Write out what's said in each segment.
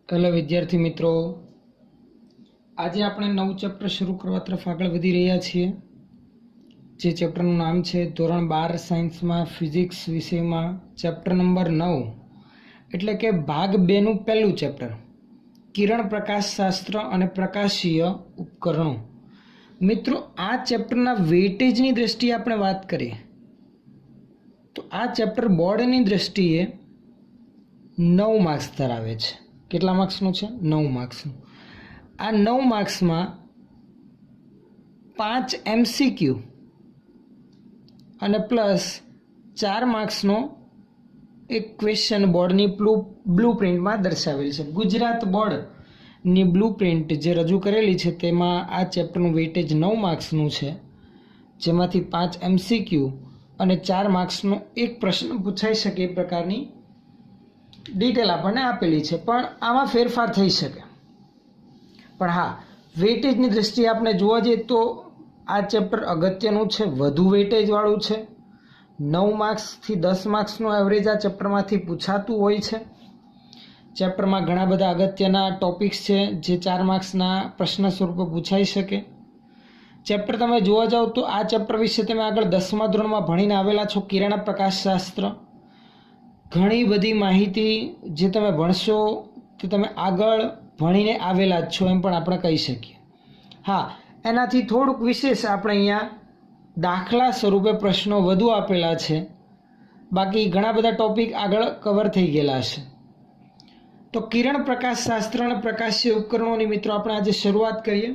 Hello વિદ્યાર્થી મિત્રો, આજે આપણે નવું ચેપ્ટર શરૂ કરવા તરફ આગળ વધી રહ્યા છીએ. જે ચેપ્ટરનું નામ છે ધોરણ 12 સાયન્સમાં ફિઝિક્સ વિષયમાં ચેપ્ટર નંબર 9, એટલે કે ભાગ 2નું પહેલું ચેપ્ટર, કિરણ પ્રકાશશાસ્ત્ર અને પ્રકાશીય ઉપકરણો. મિત્રો, આ ચેપ્ટરના વેઇટેજની દ્રષ્ટિએ આપણે વાત કરીએ તો આ ચેપ્ટર બોર્ડની દ્રષ્ટિએ 9 માર્ક્સ ધરાવે છે. કેટલા માર્ક્સનું છે? 9 માર્ક્સનું. આ 9 માર્ક્સમાં 5 MCQ અને પ્લસ 4 માર્ક્સનો એક ક્વેશ્ચન બોર્ડની બ્લુ પ્રિન્ટમાં દર્શાવેલ છે. ગુજરાત બોર્ડની બ્લુ પ્રિન્ટ જે રજૂ કરેલી છે તેમાં આ ચેપ્ટરનું વેઇટેજ 9 માર્ક્સનું છે, જેમાંથી 5 MCQ અને 4 માર્ક્સનો એક પ્રશ્ન પૂછાઈ શકે એ પ્રકારની ડિટેલ આપણને આપેલી છે. પણ આમાં ફેરફાર થઈ શકે. પણ હા, વેઇટેજની દ્રષ્ટિએ આપણે જોવા જઈએ તો આ ચેપ્ટર અગત્યનું છે, વધુ વેઇટેજવાળું છે. 9 માર્ક્સથી 10 માર્ક્સનું એવરેજ આ ચેપ્ટરમાંથી પૂછાતું હોય છે. ચેપ્ટરમાં ઘણા બધા અગત્યના ટોપિક્સ છે જે 4 માર્ક્સના પ્રશ્ન સ્વરૂપે પૂછાઈ શકે. ચેપ્ટર તમે જોવા જાઓ તો આ ચેપ્ટર વિશે તમે આગળ 10મા ધોરણમાં ભણીને આવેલા છો, કિરણ પ્રકાશશાસ્ત્ર. ઘણી બધી માહિતી જે તમે ભણશો તે તમે આગળ ભણીને આવેલા જ છો એમ પણ આપણે કહી શકીએ. હા, એનાથી થોડુંક વિશેષ આપણે અહીંયા દાખલા સ્વરૂપે પ્રશ્નો વધુ આપેલા છે. બાકી ઘણા બધા ટોપિક આગળ કવર થઈ ગયેલા છે. તો કિરણ પ્રકાશશાસ્ત્ર અને પ્રકાશીય ઉપકરણોની મિત્રો આપણે આજે શરૂઆત કરીએ.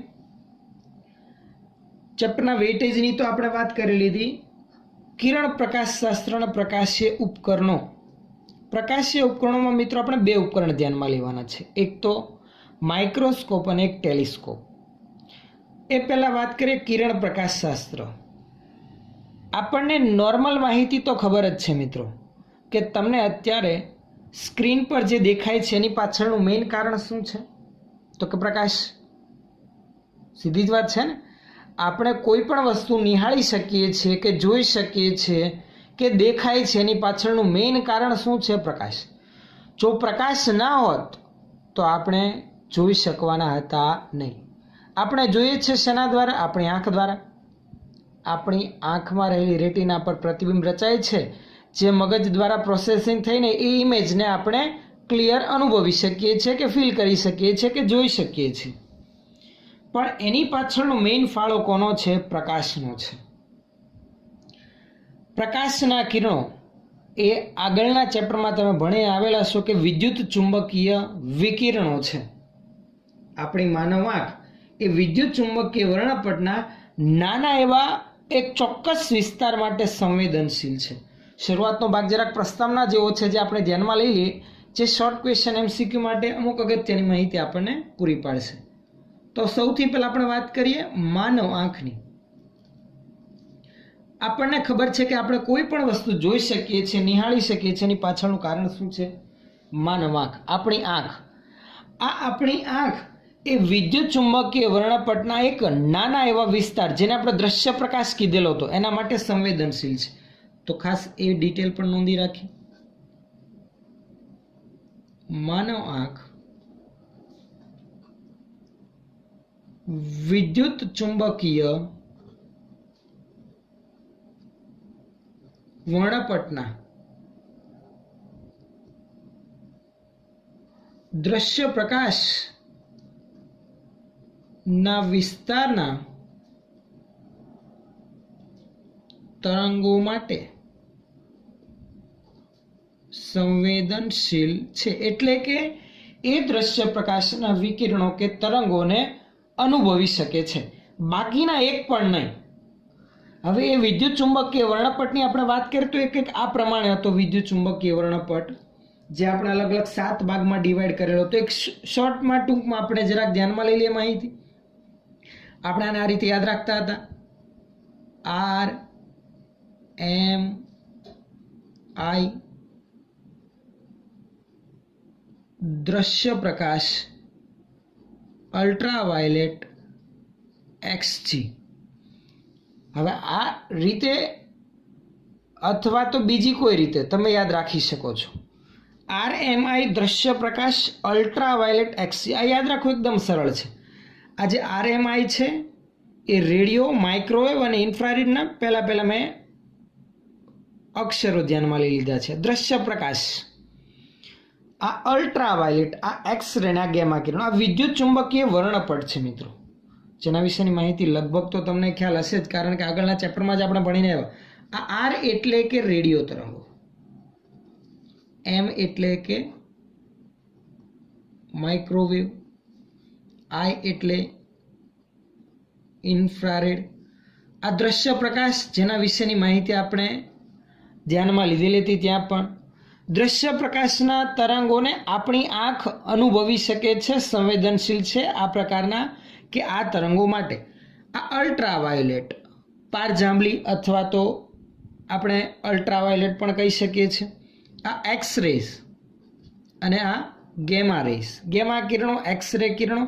ચેપ્ટરના વેઇટેજની તો આપણે વાત કરી લીધી. કિરણ પ્રકાશશાસ્ત્ર અને પ્રકાશીય ઉપકરણો. પ્રકાશીય ઉપકરણોમાં મિત્રો આપણે 2 ઉપકરણ ધ્યાનમાં લેવાના છે, એક તો માઇક્રોસ્કોપ અને એક ટેલિસ્કોપ. એ પહેલાં વાત કરીએ કિરણ પ્રકાશશાસ્ત્ર. આપણને નોર્મલ માહિતી તો ખબર જ છે મિત્રો કે તમને અત્યારે સ્ક્રીન પર જે દેખાય છે એની પાછળનું મેઇન કારણ શું છે? તો કે પ્રકાશ. સીધી જ વાત છે ને. આપણે કોઈ પણ વસ્તુ નિહાળી શકીએ છીએ કે જોઈ શકીએ છીએ કે દેખાય છે, એની પાછળનું મેઇન કારણ શું છે? પ્રકાશ. જો પ્રકાશ ના હોત તો આપણે જોઈ શકવાના હતા નહીં. આપણે જોઈએ છે શેના દ્વારા? આપણી આંખ દ્વારા. આપણી આંખમાં રહેલી રેટિના પર પ્રતિબિંબ રચાય છે, જે મગજ દ્વારા પ્રોસેસિંગ થઈને એ ઇમેજને આપણે ક્લિયર અનુભવી શકીએ છીએ કે ફીલ કરી શકીએ છીએ કે જોઈ શકીએ છીએ. પણ એની પાછળનો મેઇન ફાળો કોનો છે? પ્રકાશનો છે. પ્રકાશના કિરણો એ આગળના ચેપ્ટરમાં તમે ભણી આવેલા છો કે વિદ્યુત ચુંબકીય વિકિરણો છે. આપણી માનવ આંખ એ વિદ્યુત ચુંબકીય વર્ણપટના નાના એવા એક ચોક્કસ વિસ્તાર માટે સંવેદનશીલ છે. શરૂઆતનો ભાગ જરાક પ્રસ્તાવના જેવો છે, જે આપણે ધ્યાનમાં લઈ લઈએ, જે શોર્ટ ક્વેશ્ચન MCQ માટે અમુક અગત્યની માહિતી આપણને પૂરી પાડશે. તો સૌથી પહેલાં આપણે વાત કરીએ માનવ આંખની. આપણને ખબર છે કે આપણે કોઈ પણ વસ્તુ જોઈ શકીએ છીએ, નિહાળી શકીએ છીએ, એની પાછળનું કારણ શું છે? માનવ આંખ, આપણી આંખ. આ આપણી આંખ એ વિદ્યુત ચુંબકીય વર્ણપટના એક નાના એવા વિસ્તાર, જેને આપણે દ્રશ્ય પ્રકાશ કીધેલો હતો, એના માટે સંવેદનશીલ છે. તો ખાસ એ ડિટેલ પણ નોંધી રાખી. માનવ આંખ વિદ્યુત ચુંબકીય વર્ણપટના દ્રશ્ય પ્રકાશ ના વિસ્તારના તરંગો માટે સંવેદનશીલ છે. એટલે કે એ દ્રશ્ય પ્રકાશના વિકિરણો કે તરંગોને અનુભવી શકે છે, બાકીના એક પણ નહીં. હવે એ વિદ્યુત ચુંબકીય વર્ણપટની આપણે વાત કરીએ તો એક આ પ્રમાણે હતો વિદ્યુત ચુંબકીય વર્ણપટ, જે આપણે અલગ અલગ 7 ભાગમાં ડિવાઈડ કરેલો હતો. એક શોર્ટમાં ટૂંકમાં આપણે જરાક ધ્યાનમાં લઈ લઈએ માહિતી. આપણે આને આ રીતે યાદ રાખતા હતા: R, M, I દ્રશ્ય પ્રકાશ, અલ્ટ્રાવાયોલેટ, XG. હવે આ રીતે અથવા તો બીજી કોઈ રીતે તમે યાદ રાખી શકો છો. RMI દ્રશ્ય પ્રકાશ અલ્ટ્રાવાયોલેટ એક્સરે, આ યાદ રાખો, એકદમ સરળ છે. આ જે RMI છે એ રેડિયો, માઇક્રોવેવ અને ઇન્ફ્રારેડના પહેલા મેં અક્ષરો ધ્યાનમાં લઈ લીધા છે. દ્રશ્ય પ્રકાશ, આ અલ્ટ્રાવાયોલેટ, આ એક્સરે, આ ગેમા કિરણો, આ વિદ્યુત ચુંબકીય વર્ણપટ છે મિત્રો, જેના વિશેની માહિતી લગભગ તો તમને ખ્યાલ હશે જ, કારણ કે આગળના ચેપ્ટરમાં જ આપણે ભણીને આવ્યા. આ આર એટલે કે રેડિયો તરંગો, એમ એટલે કે માઇક્રોવેવ, આઈ એટલે ઇન્ફ્રારેડ. આ દ્રશ્ય પ્રકાશ જેના વિશેની માહિતી આપણે ધ્યાનમાં લીધેલી હતી. ત્યાં પણ દ્રશ્ય પ્રકાશના તરંગોને આપણી આંખ અનુભવી શકે છે, સંવેદનશીલ છે આ પ્રકારના કે આ તરંગો માટે. આ અલ્ટ્રાવાયોલેટ, પારજાંબલી અથવા તો આપણે અલ્ટ્રાવાયોલેટ પણ કહી શકીએ છીએ. આ એક્સ રેઝ અને આ ગેમા રેઝ, ગેમા કિરણો, એક્સરે કિરણો,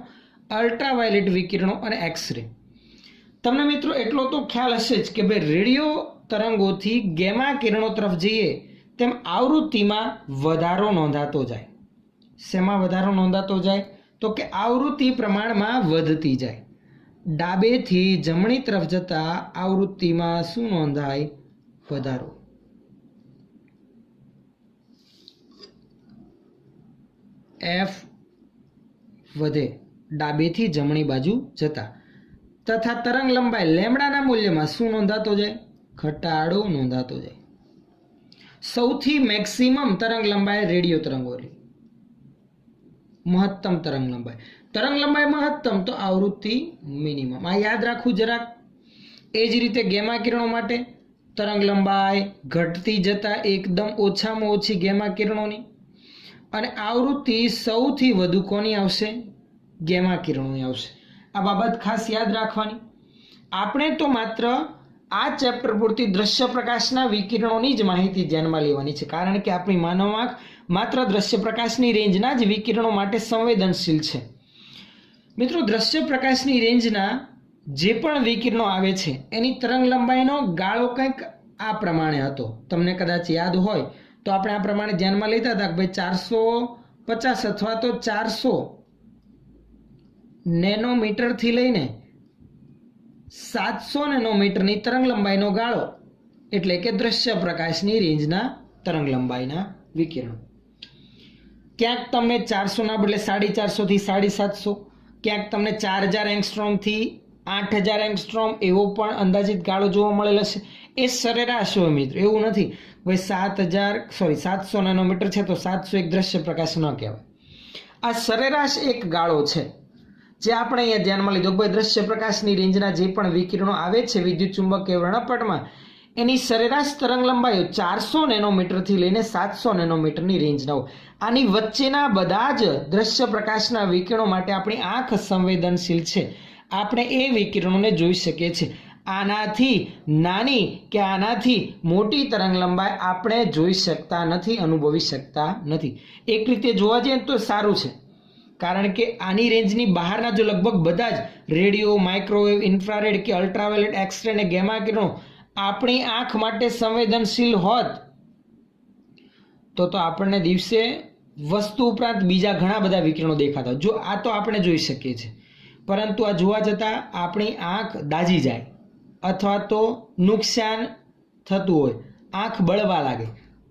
અલ્ટ્રાવાયોલેટ વિકિરણો અને એક્સરે. તમને મિત્રો એટલો તો ખ્યાલ હશે જ કે ભાઈ રેડિયો તરંગોથી ગેમા કિરણો તરફ જઈએ તેમ આવૃત્તિમાં વધારો નોંધાતો જાય. શેમાં વધારો નોંધાતો જાય? તો કે આવૃત્તિ પ્રમાણમાં વધતી જાય. ડાબેથી જમણી તરફ જતા આવૃત્તિમાં શું નોંધાય? વધારો. એફ વધે ડાબેથી જમણી બાજુ જતા, તથા તરંગ લંબાઈ લેમ્ડાના મૂલ્યમાં શું નોંધાતો જાય? ઘટાડો નોંધાતો જાય. સૌથી મેક્સિમમ તરંગ લંબાઈ રેડિયો તરંગોની, મહત્તમ તરંગ લંબાઈ મહત્તમ તો આવૃત્તિ મિનિમમ. આ યાદ રાખવું જરાક. એ જ રીતે ગેમા કિરણો માટે તરંગ લંબાઈ ઘટતી જતા એકદમ ઓછામાં ઓછી ગેમા કિરણોની, અને આવૃત્તિ સૌથી વધુ કોની આવશે? ગેમા કિરણોની આવશે. આ બાબત ખાસ યાદ રાખવાની. આપણે તો માત્ર આ ચેપ્ટર પૂરતી દ્રશ્ય પ્રકાશના વિકિરણોની જ માહિતી ધ્યાનમાં લેવાની છે, કારણ કે આપણી માનવ આંખ માત્ર દ્રશ્ય પ્રકાશની રેન્જના જ વિકિરણો માટે સંવેદનશીલ છે. મિત્રો, દ્રશ્ય પ્રકાશની રેન્જના જે પણ વિકિરણો આવે છે એની તરંગ લંબાઈનો ગાળો કંઈક આ પ્રમાણે હતો. તમને કદાચ યાદ હોય તો આપણે આ પ્રમાણે ધ્યાનમાં લેતા હતા કે ભાઈ 450 અથવા તો 400 નેનોમીટરથી લઈને 700 નેનોમીટરની તરંગ લંબાઈનો ગાળો એટલે કે દ્રશ્ય પ્રકાશની રેન્જના તરંગ લંબાઈના વિકિરણો. ક્યાંક તમને 400ના બદલે 450 થી 750, ક્યાંક તમને 4000 એંગસ્ટ્રોમથી 8000 એંગસ્ટ્રોમ એવો પણ અંદાજિત ગાળો જોવા મળેલ હશે. એ સરેરાશ હોય મિત્રો, એવું નથી ભાઈ 700 નેનોમીટર છે તો 700 એક દ્રશ્ય પ્રકાશ ન કહેવાય. આ સરેરાશ એક ગાળો છે જે આપણે અહીંયા ધ્યાનમાં લીધો. ભાઈ દ્રશ્ય પ્રકાશની રેન્જના જે પણ વિકિરણો આવે છે વિદ્યુત ચુંબકીય વર્ણપટમાં એની સરેરાશ તરંગ લંબાઈઓ 400 નેનોમીટરથી લઈને 700 નેનોમીટરની રેન્જના હોય. આની વચ્ચેના બધા જ દ્રશ્ય પ્રકાશના વિકિરણો માટે આપણી આંખ સંવેદનશીલ છે. આપણે એ વિકિરણોને જોઈ શકીએ છીએ. આનાથી નાની કે આનાથી મોટી તરંગ લંબાઈ આપણે જોઈ શકતા નથી, અનુભવી શકતા નથી. એક રીતે જોવા જઈએ તો સારું છે, કારણ કે આની રેન્જની બહારના જો લગભગ બધા જ રેડિયો, માઇક્રોવેવ, ઇન્ફ્રારેડ કે અલ્ટ્રાવાયોલેટ, એક્સરે અને ગેમા કિરણો આપણી આંખ માટે સંવેદનશીલ હોત તો આપણને દિવસે વસ્તુ ઉપરાંત બીજા ઘણા બધા વિકિરણો દેખાતા. જો આ તો આપણે જોઈ શકીએ છીએ, પરંતુ આ જોવા જતાં આપણી આંખ દાઝી જાય અથવા તો નુકસાન થતું હોય, આંખ બળવા લાગે.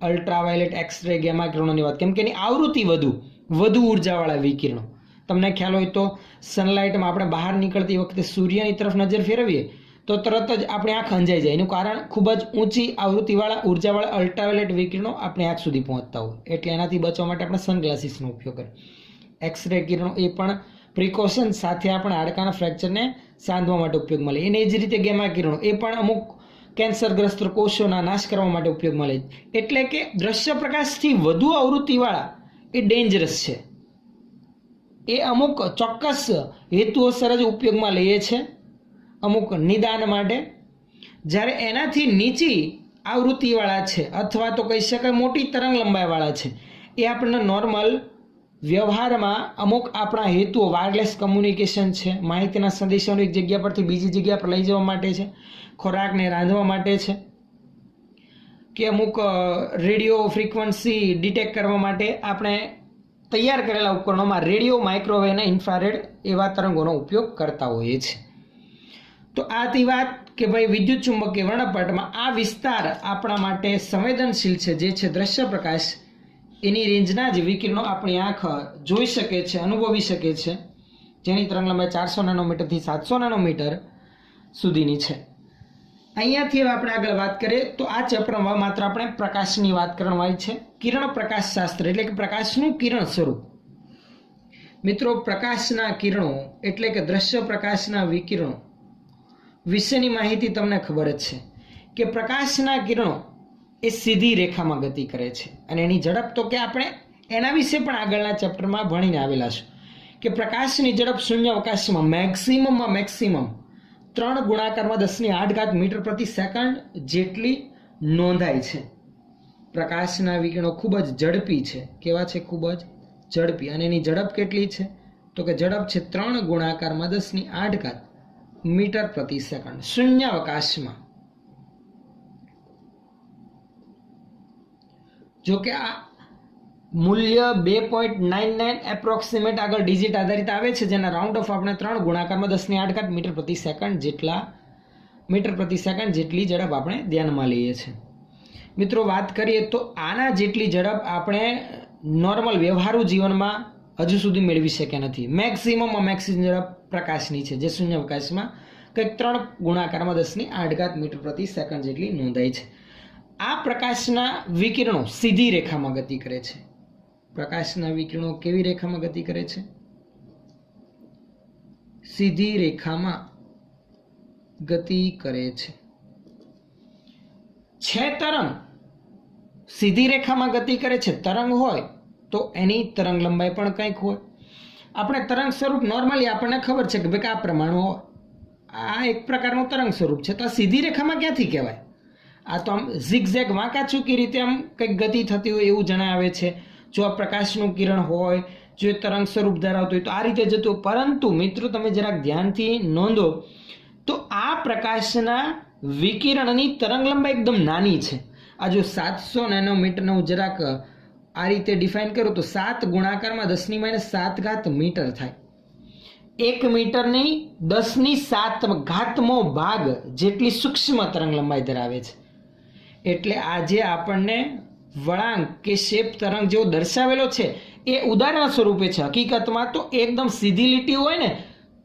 અલ્ટ્રાવાયોલેટ, એક્સરે, ગેમા કિરણોની વાત, કેમ કે એની આવૃત્તિ વધુ ઉર્જાવાળા વિકિરણો. તમને ખ્યાલ હોય તો સનલાઇટમાં આપણે બહાર નીકળતી વખતે સૂર્યની તરફ નજર ફેરવીએ તો તરત જ આપણી આંખ અંજાઈ જાય. એનું કારણ ખૂબ જ ઊંચી આવૃત્તિવાળા ઉર્જાવાળા અલ્ટ્રાવાયોલેટ વિકિરણો આપણી આંખ સુધી પહોંચતા હોય, એટલે એનાથી બચવા માટે આપણે સનગ્લાસીસનો ઉપયોગ કરીએ. એક્સરે કિરણો એ પણ પ્રિકોશન સાથે આપણે હાડકાના ફ્રેક્ચરને સાંધવા માટે ઉપયોગમાં લે. એને જ રીતે ગેમા કિરણો એ પણ અમુક કેન્સરગ્રસ્ત કોષોના નાશ કરવા માટે ઉપયોગમાં લે. એટલે કે દ્રશ્ય પ્રકાશથી વધુ આવૃત્તિવાળા એ ડેન્જરસ છે. એ અમુક ચોક્કસ હેતુઓસર જ ઉપયોગમાં લઈએ છે, અમુક નિદાન માટે. જ્યારે એનાથી નીચી આવૃત્તિવાળા છે અથવા તો કહી શકાય મોટી તરંગ લંબાઈવાળા છે એ આપણને નોર્મલ વ્યવહારમાં અમુક આપણા હેતુઓ, વાયરલેસ કમ્યુનિકેશન છે, માહિતીના સંદેશાઓને એક જગ્યા પરથી બીજી જગ્યા પર લઈ જવા માટે છે, ખોરાકને રાંધવા માટે છે, કે અમુક રેડિયો ફ્રીક્વન્સી ડિટેક્ટ કરવા માટે આપણે તૈયાર કરેલા ઉપકરણોમાં રેડિયો, માઇક્રોવેવ અને ઇન્ફ્રારેડ એવા તરંગોનો ઉપયોગ કરતા હોઈએ છીએ. તો આ હતી વાત કે ભાઈ વિદ્યુત ચુંબકીય વર્ણપટમાં આ વિસ્તાર આપણા માટે સંવેદનશીલ છે, જે છે દ્રશ્ય પ્રકાશ. એની રેન્જના જ વિકિરણો આપણી આંખ જોઈ શકે છે, અનુભવી શકે છે, જેની તરંગલંબાઈ 400 નેનોમીટરથી 700 નેનોમીટર સુધીની છે. અહીંયાથી હવે આપણે આગળ વાત કરીએ તો આ ચેપ્ટરમાં માત્ર આપણે પ્રકાશની વાત કરવાની છે. કિરણ પ્રકાશશાસ્ત્ર એટલે કે પ્રકાશનું કિરણ સ્વરૂપ. મિત્રો, પ્રકાશના કિરણો એટલે કે દ્રશ્ય પ્રકાશના વિકિરણો વિશેની માહિતી તમને ખબર જ છે કે પ્રકાશના કિરણો એ સીધી રેખામાં ગતિ કરે છે અને એની ઝડપ તો કે આપણે એના વિશે પણ આગળના ચેપ્ટરમાં ભણીને આવેલા છે કે પ્રકાશની ઝડપ શૂન્ય અવકાશમાં મેક્સિમમ 3 ગુણાકારમાં 10⁸ મીટર પ્રતિ સેકન્ડ જેટલી નોંધાય છે. પ્રકાશના વિકિરણો ખૂબ જ ઝડપી છે. કેવા છે? ખૂબ જ ઝડપી. અને એની ઝડપ કેટલી છે? તો કે ઝડપ છે 3 ગુણાકારમાં 10⁸ મીટર પ્રતિ સેકન્ડ શૂન્ય અવકાશમાં. જો કે આ મૂલ્ય 2.99 એપ્રોક્સિમેટ આગળ ડિજિટ આધારિત આવે છે, જેના રાઉન્ડ ઓફ આપણે 3 ગુણાકારમાં 10⁸ મીટર પ્રતિ સેકન્ડ જેટલી ઝડપ આપણે ધ્યાનમાં લઈએ છીએ. મિત્રો, વાત કરીએ તો આના જેટલી ઝડપ આપણે નોર્મલ વ્યવહારુ જીવનમાં હજુ સુધી મેળવી શક્યા નથી. મેક્સિમમ ઝડપ પ્રકાશની છે, જે શૂન્ય અવકાશમાં કંઈક 3 ગુણાકારમાં 10⁸ મીટર પ્રતિ સેકન્ડ જેટલી નોંધાય છે. આ પ્રકાશના વિકિરણો સીધી રેખામાં ગતિ કરે છે. પ્રકાશના વિકિરણો કેવી રેખામાં ગતિ કરે છે? સીધી રેખામાં ગતિ કરે છે. તરંગ સીધી રેખામાં ગતિ કરે છે. તરંગ હોય તો એની તરંગ લંબાઈ પણ કંઈક હોય. આપણે તરંગ સ્વરૂપ નોર્મલી આપણને ખબર છે કે ભાઈ આ પ્રમાણે હોય. આ એક પ્રકારનું તરંગ સ્વરૂપ છે. તો આ સીધી રેખામાં ક્યાંથી કહેવાય? આ તો આમ ઝિગઝેગ વાંકાચૂકી રીતે આમ કંઈક ગતિ થતી હોય એવું જણાવે છે. જો આ પ્રકાશનું કિરણ હોય, જો એ તરંગ સ્વરૂપ ધરાવતું હોય તો આ રીતે જતું. પરંતુ મિત્રો, તમે જરાક ધ્યાનથી નોંધો તો આ પ્રકાશના વિકિરણની તરંગ લંબાઈ એકદમ નાની છે. આ જો 700 નેનોમીટરનું જરાક આ રીતે ડિફાઇન કરું તો 7 ગુણાકારમાં 10⁻7 મીટર થાય. 1 મીટરની 10⁷ ભાગ જેટલી સૂક્ષ્મ તરંગ લંબાઈ ધરાવે છે. એટલે આજે આપણને વળાંક કે શેપ તરંગ જેવો દર્શાવેલો છે એ ઉદાહરણ સ્વરૂપે છે. હકીકતમાં તો એકદમ સીધી લીટી હોય ને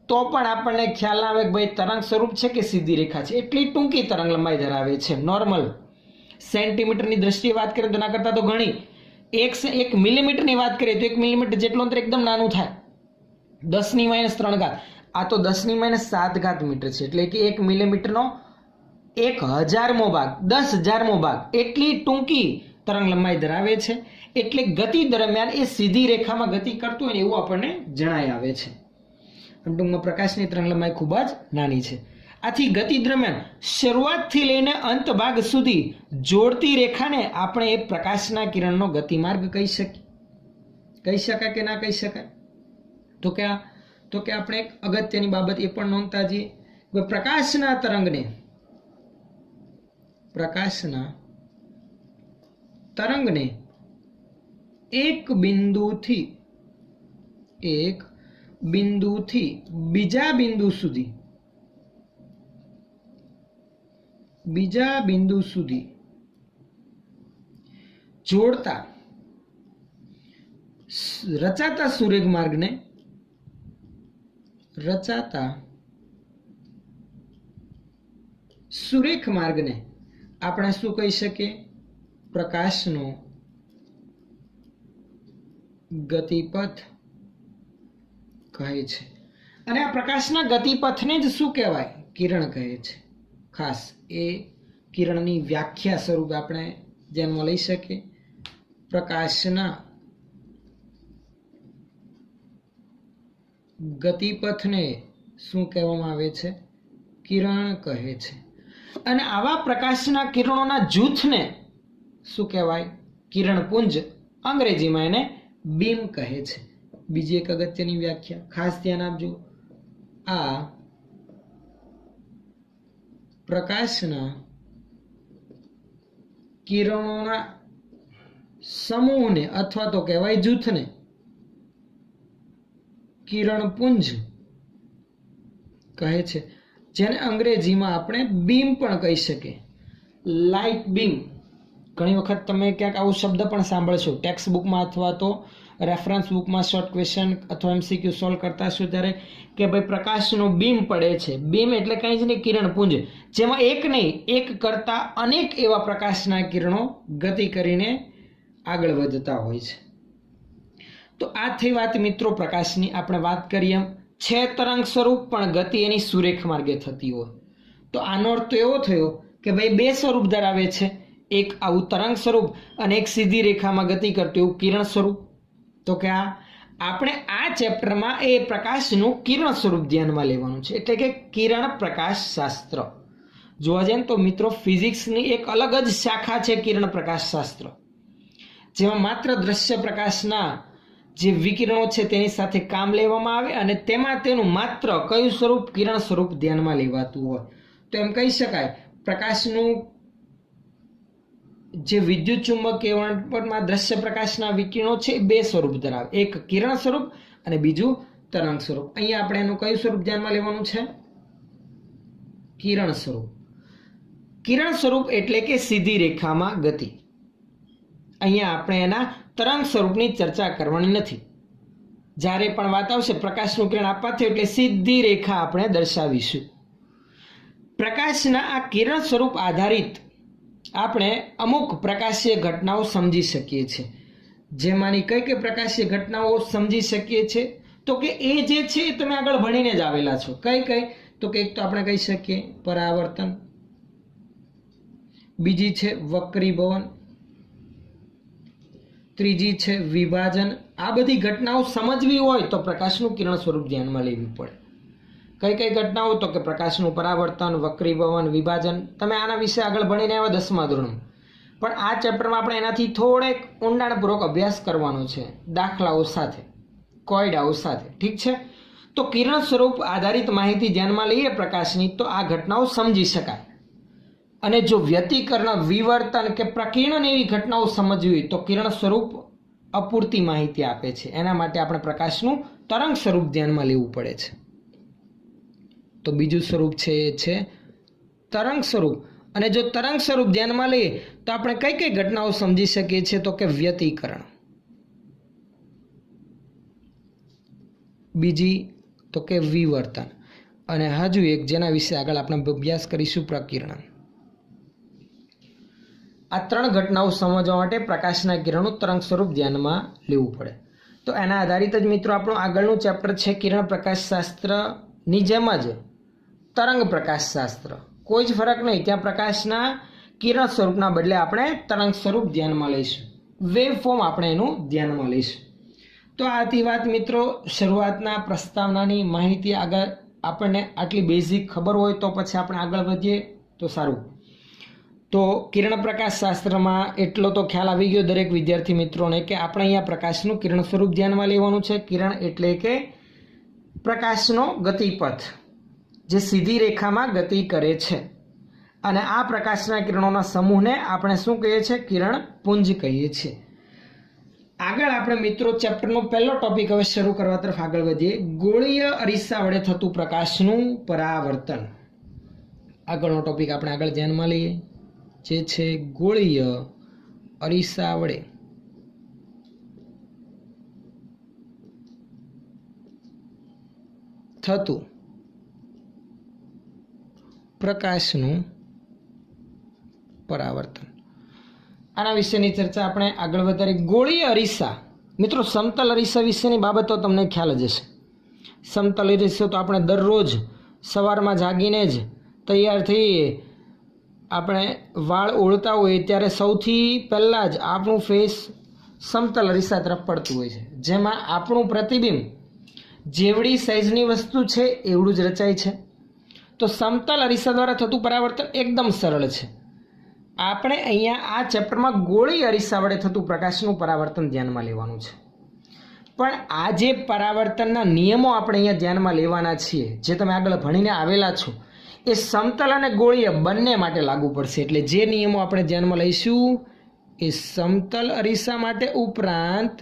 તો પણ આપણને ખ્યાલ આવે કે ભાઈ તરંગ સ્વરૂપ છે કે સીધી રેખા છે. એટલી ટૂંકી તરંગ લંબાઈ ધરાવે છે. નોર્મલ સેન્ટીમીટરની દ્રષ્ટિએ વાત કરીએ તો એના કરતાં તો ઘણી. 1 મિલીમીટરની વાત કરીએ તો 1 મિલીમીટર જેટલું અંતર એકદમ નાનું થાય. 10⁻3. આ તો 10⁻7 મીટર છે. એટલે કે 1 મિલીમીટરનો 1000મો ભાગ, 10,000મો ભાગ એટલી ટૂંકી તરંગ લંબાઈ ધરાવે છે. એટલે ગતિ દરમિયાન એ સીધી રેખામાં ગતિ કરતું હોય એવું આપણને જણાય આવે છે. ટૂંકમાં પ્રકાશની તરંગ લંબાઈ ખૂબ જ નાની છે. આથી ગતિ દરમિયાન શરૂઆતથી લઈને અંત ભાગ સુધી જોડતી રેખાને આપણે એ પ્રકાશના કિરણનો ગતિમાર્ગ કહી શકીએ. કહી શકાય કે ના કહી શકાય? તો કે આપણે એક અગત્યની બાબત એ પણ નોંધતા જઈએ કે પ્રકાશના તરંગને એક બિંદુથી બીજા બિંદુ સુધી જોડતા રચાતા સુરેખ માર્ગને આપણે શું કહી શકીએ? પ્રકાશનો ગતિપથ કહે છે. અને આ પ્રકાશના ગતિપથને જ શું કહેવાય? કિરણ કહે છે. ખાસ એ કિરણની વ્યાખ્યા સ્વરૂપે આપણે ધ્યાનમાં લઈ શકીએ. પ્રકાશના ગતિપથને શું કહેવામાં આવે છે? કિરણ કહે છે. અને આવા પ્રકાશના કિરણોના જૂથને શું કહેવાય? કિરણપુંજ. અંગ્રેજીમાં એને બીમ કહે છે. બીજી એક અગત્યની વ્યાખ્યા ખાસ ધ્યાન આપજો. આ પ્રકાશના કિરણોના સમૂહને અથવા તો કહેવાય જૂથને કિરણપુંજ કહે છે, જેને અંગ્રેજીમાં આપણે બીમ પણ કહી શકીએ, લાઇટ બીમ. ઘણી વખત તમે ક્યાંક આવો શબ્દ પણ સાંભળશો ટેક્સ્ટ બુકમાં અથવા તો રેફરન્સ બુકમાં શોર્ટ ક્વેશ્ચન અથવા MCQ સોલ્વ કરતા હશો ત્યારે કે ભાઈ પ્રકાશનો બીમ પડે છે. બીમ એટલે કંઈ જ નહીં, કિરણપુંજ, જેમાં એક નહીં, એક કરતાં અનેક એવા પ્રકાશના કિરણો ગતિ કરીને આગળ વધતા હોય છે. તો આ થઈ વાત મિત્રો પ્રકાશની. આપણે વાત કરીએ એમ છે તરંગ સ્વરૂપ, પણ ગતિ એની સુરેખ માર્ગે થતી હોય. તો આનો અર્થ તો એવો થયો કે ભાઈ બે સ્વરૂપ ધરાવે છે, એક આવું તરંગ સ્વરૂપ અને એક સીધી રેખામાં ગતિ કરતું એવું કિરણ સ્વરૂપ. તો કે આપણે આ ચેપ્ટરમાં એ પ્રકાશનું કિરણ સ્વરૂપ ધ્યાનમાં લેવાનું છે, એટલે કે કિરણ પ્રકાશ શાસ્ત્ર. જોવા જઈએ તો મિત્રો ફિઝિક્સની એક અલગ જ શાખા છે કિરણ પ્રકાશ શાસ્ત્ર, જેમાં માત્ર દ્રશ્ય પ્રકાશના જે વિકિરણો છે તેની સાથે કામ લેવામાં આવે અને તેમાં તેનું માત્ર કયું સ્વરૂપ, કિરણ સ્વરૂપ ધ્યાનમાં લેવાતું હોય. તો એમ કહી શકાય પ્રકાશનું જે વિદ્યુત ચુંબકીય વર્ણપટમાં દ્રશ્ય પ્રકાશના વિકિરણો છે બે સ્વરૂપ ધરાવે, એક કિરણ સ્વરૂપ અને બીજું તરંગ સ્વરૂપ. અહીંયા આપણે એનું કયું સ્વરૂપ ધ્યાનમાં લેવાનું છે? કિરણ સ્વરૂપ. કિરણ સ્વરૂપ એટલે કે સીધી રેખામાં ગતિ. અહીંયા આપણે એના તરંગ સ્વરૂપની ચર્ચા કરવાની નથી. જ્યારે પણ વાત આવશે પ્રકાશનું કિરણ આપવાથી એટલે સીધી રેખા આપણે દર્શાવીશું. પ્રકાશના આ કિરણ સ્વરૂપ આધારિત આપણે અમુક પ્રકાશીય ઘટનાઓ સમજી શકીએ છીએ. જેમાંની કઈ કઈ પ્રકાશીય ઘટનાઓ સમજી શકીએ છીએ? તો કે એ જે છે એ તમે આગળ ભણીને જ આવેલા છો. કઈ કઈ? તો કે એક તો આપણે કહી શકીએ પરાવર્તન, બીજી છે વક્રીભવન, ત્રીજી છે વિભાજન. આ બધી ઘટનાઓ સમજવી હોય તો પ્રકાશનું કિરણ સ્વરૂપ ધ્યાનમાં લેવી પડે. કઈ કઈ ઘટનાઓ? તો કે પ્રકાશનું પરાવર્તન, વક્રીભવન, વિભાજન. તમે આના વિશે આગળ ભણીને આવ્યા 10મા ધોરણમાં, પણ આ ચેપ્ટરમાં આપણે એનાથી થોડેક ઊંડાણપૂર્વક અભ્યાસ કરવાનો છે, દાખલાઓ સાથે, કોયડાઓ સાથે. ઠીક છે? તો કિરણ સ્વરૂપ આધારિત માહિતી ધ્યાનમાં લઈએ પ્રકાશની તો આ ઘટનાઓ સમજી શકાય. અને જો વ્યતિકરણ, વિવર્તન કે પ્રકીર્ણન એવી ઘટનાઓ સમજવી હોય તો કિરણ સ્વરૂપ અપૂરતી માહિતી આપે છે. એના માટે આપણે પ્રકાશનું તરંગ સ્વરૂપ ધ્યાનમાં લેવું પડે છે. તો બીજું સ્વરૂપ છે એ છે તરંગ સ્વરૂપ. અને જો તરંગ સ્વરૂપ ધ્યાનમાં લઈએ તો આપણે કઈ કઈ ઘટનાઓ સમજી શકીએ છીએ? તો કે વ્યતિકરણ, બીજી તો કે વિવર્તન, અને હજુ એક જેના વિશે આગળ આપણે અભ્યાસ કરીશું પ્રકીર્ણન. આ ત્રણ ઘટનાઓ સમજવા માટે પ્રકાશના કિરણનું તરંગ સ્વરૂપ ધ્યાનમાં લેવું પડે. તો એના આધારિત જ મિત્રો આપણું આગળનું ચેપ્ટર છે કિરણ પ્રકાશ શાસ્ત્રની જેમ જ તરંગ પ્રકાશ શાસ્ત્ર. કોઈ જ ફરક નહીં, ત્યાં પ્રકાશના કિરણ સ્વરૂપના બદલે આપણે તરંગ સ્વરૂપ ધ્યાનમાં લઈશું, વેવ ફોર્મ આપણે એનું ધ્યાનમાં લઈશું. તો આ હતી વાત મિત્રો શરૂઆતના પ્રસ્તાવનાની માહિતી. આગળ આપણને આટલી બેઝિક ખબર હોય તો પછી આપણે આગળ વધીએ તો સારું. તો કિરણ પ્રકાશ શાસ્ત્રમાં એટલો તો ખ્યાલ આવી ગયો દરેક વિદ્યાર્થી મિત્રોને કે આપણે અહીંયા પ્રકાશનું કિરણ સ્વરૂપ ધ્યાનમાં લેવાનું છે. કિરણ એટલે કે પ્રકાશનો ગતિપથ જે સીધી રેખામાં ગતિ કરે છે, અને આ પ્રકાશના કિરણોના સમૂહને આપણે શું કહીએ છીએ? કિરણ પુંજ કહીએ છીએ. આગળ આપણે મિત્રો ચેપ્ટરનો પહેલો ટોપિક હવે શરૂ કરવા તરફ આગળ વધીએ. ગોળીય અરીસા વડે થતું પ્રકાશનું પરાવર્તન. આગળનો ટોપિક આપણે આગળ ધ્યાનમાં લઈએ, જે છે ગોળીય અરીસા વડે થતું પ્રકાશનું પરાવર્તન. આના વિશેની ચર્ચા આપણે આગળ વધારી. ગોળીય અરીસા મિત્રો, સમતલ અરીસા વિશેની બાબતો તમને ખ્યાલ જ હશે. સમતલ અરીસો તો આપણે દરરોજ સવારમાં જાગીને જ તૈયાર થઈએ, આપણે વાળ ઓળતા હોઈએ ત્યારે સૌથી પહેલાં જ આપણું ફેસ સમતલ અરીસા તરફ પડતું હોય છે, જેમાં આપણું પ્રતિબિંબ જેવડી સાઇઝની વસ્તુ છે એવડું જ રચાય છે. તો સમતલ અરીસા દ્વારા થતું પરાવર્તન એકદમ સરળ છે. આપણે અહીંયા આ ચેપ્ટરમાં ગોળીય અરીસા વડે થતું પ્રકાશનું પરાવર્તન ધ્યાનમાં લેવાનું છે. પણ આ જે પરાવર્તનના નિયમો આપણે અહીંયા ધ્યાનમાં લેવાના છીએ, જે તમે આગળ ભણીને આવેલા છો, એ સમતલ અને ગોળીય બંને માટે લાગુ પડશે. એટલે જે નિયમો આપણે ધ્યાનમાં લઈશું એ સમતલ અરીસા માટે ઉપરાંત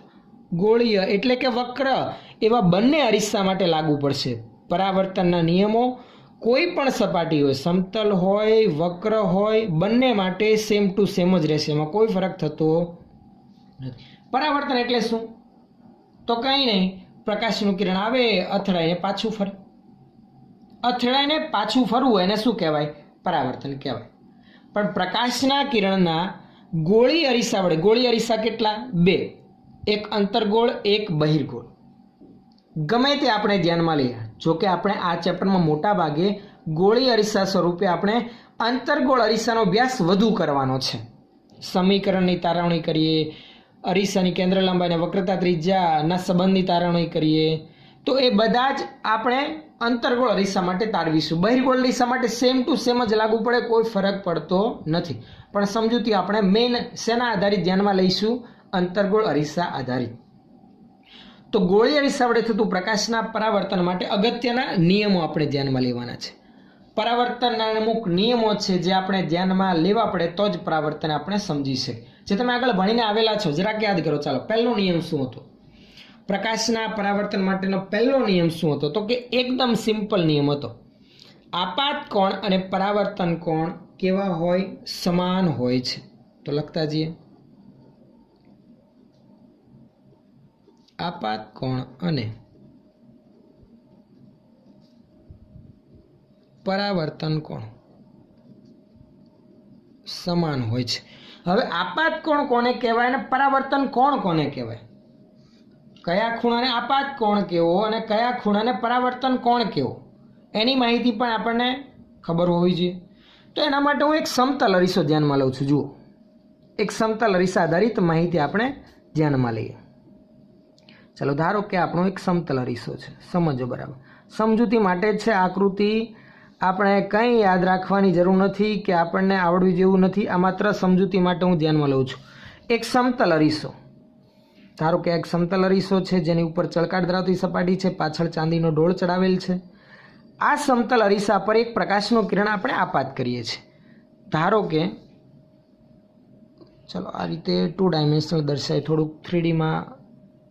ગોળીય એટલે કે વક્ર એવા બંને અરીસા માટે લાગુ પડશે. પરાવર્તનના નિયમો કોઈ પણ સપાટી હોય, સમતલ હોય, વક્ર હોય, બંને માટે સેમ ટુ સેમ જ રહેશે. એમાં કોઈ ફરક થતો નથી. પરાવર્તન એટલે શું? તો કંઈ નહીં, પ્રકાશનું કિરણ આવે, અથડાઈને પાછું ફરે. અથડાઈને પાછું ફરવું એને શું કહેવાય? પરાવર્તન કહેવાય. પણ પ્રકાશના કિરણના ગોળી અરીસા વડે, ગોળી અરીસા કેટલા? 2, એક અંતર્ગોળ, એક બહિર્ગોળ. ગમે તે આપણે ધ્યાનમાં લઈએ. જો કે આપણે આ ચેપ્ટરમાં મોટા ભાગે ગોળી અરીસા સ્વરૂપે આપણે અંતર્ગોળ અરીસાનો અભ્યાસ વધુ કરવાનો છે. સમીકરણની તારવણી કરીએ, અરીસાની કેન્દ્ર લંબાઈ અને વક્રતા ત્રિજ્યાના સંબંધની તારવણી કરીએ, તો એ બધા જ આપણે અંતર્ગોળ અરીસા માટે તારવીશું. બહિર્ગોળ અરીસા માટે સેમ ટુ સેમ જ લાગુ પડે, કોઈ ફરક પડતો નથી. પણ સમજૂતી આપણે મેઇન શેના આધારિત ધ્યાનમાં લઈશું? અંતર્ગોળ અરીસા આધારિત. તો ગોળી અરીસા વડે થતું પ્રકાશના પરાવર્તન માટે અગત્યના નિયમો આપણે ધ્યાનમાં લેવાના છે. પરાવર્તનના અમુક નિયમો છે જે આપણે ધ્યાનમાં લેવા પડે તો જ પરાવર્તન આપણે સમજી શકીએ. જે તમે આગળ ભણીને આવેલા છો, જરાક યાદ કરો. ચાલો, પહેલો નિયમ શું હતો? પ્રકાશના પરાવર્તન માટેનો પહેલો નિયમ શું હતો? તો કે એકદમ સિમ્પલ નિયમ હતો. આપાત કોણ અને પરાવર્તન કોણ કેવા હોય? સમાન હોય છે. તો લખતા જઈએ. આપાત કોણ અને પરાવર્તન કોણ સમાન હોય છે. હવે આપાત કોણ કોને કહેવાય અને પરાવર્તન કોણ કોને કહેવાય? કયા ખૂણાને આપાત કોણ કેવો અને કયા ખૂણાને પરાવર્તન કોણ કેવો, એની માહિતી પણ આપણને ખબર હોવી જોઈએ. તો એના માટે હું એક સમતલ અરીસો ધ્યાનમાં લઉં છું. જુઓ, એક સમતલ અરીસા આધારિત માહિતી આપણે ધ્યાનમાં લઈએ. ચાલો, ધારો કે આપણો એક સમતલ અરીસો છે. સમજો બરાબર. સમજૂતી માટે છે આકૃતિ. આપણે કંઈ યાદ રાખવાની જરૂર નથી કે આપણને આવડવી જેવું નથી. આ માત્ર સમજૂતી માટે હું ધ્યાનમાં લઉં છું. એક સમતલ અરીસો, ધારો કે એક સમતલ અરીસો છે જેની ઉપર ચળકાટ ધરાવતી સપાટી છે, પાછળ ચાંદીનો ડોળ ચડાવેલ છે. આ સમતલ અરીસા પર એક પ્રકાશનું કિરણ આપણે આપાત કરીએ છીએ. ધારો કે ચલો આ રીતે 2 ડાયમેન્શનલ દર્શાય, થોડુંક 3Dમાં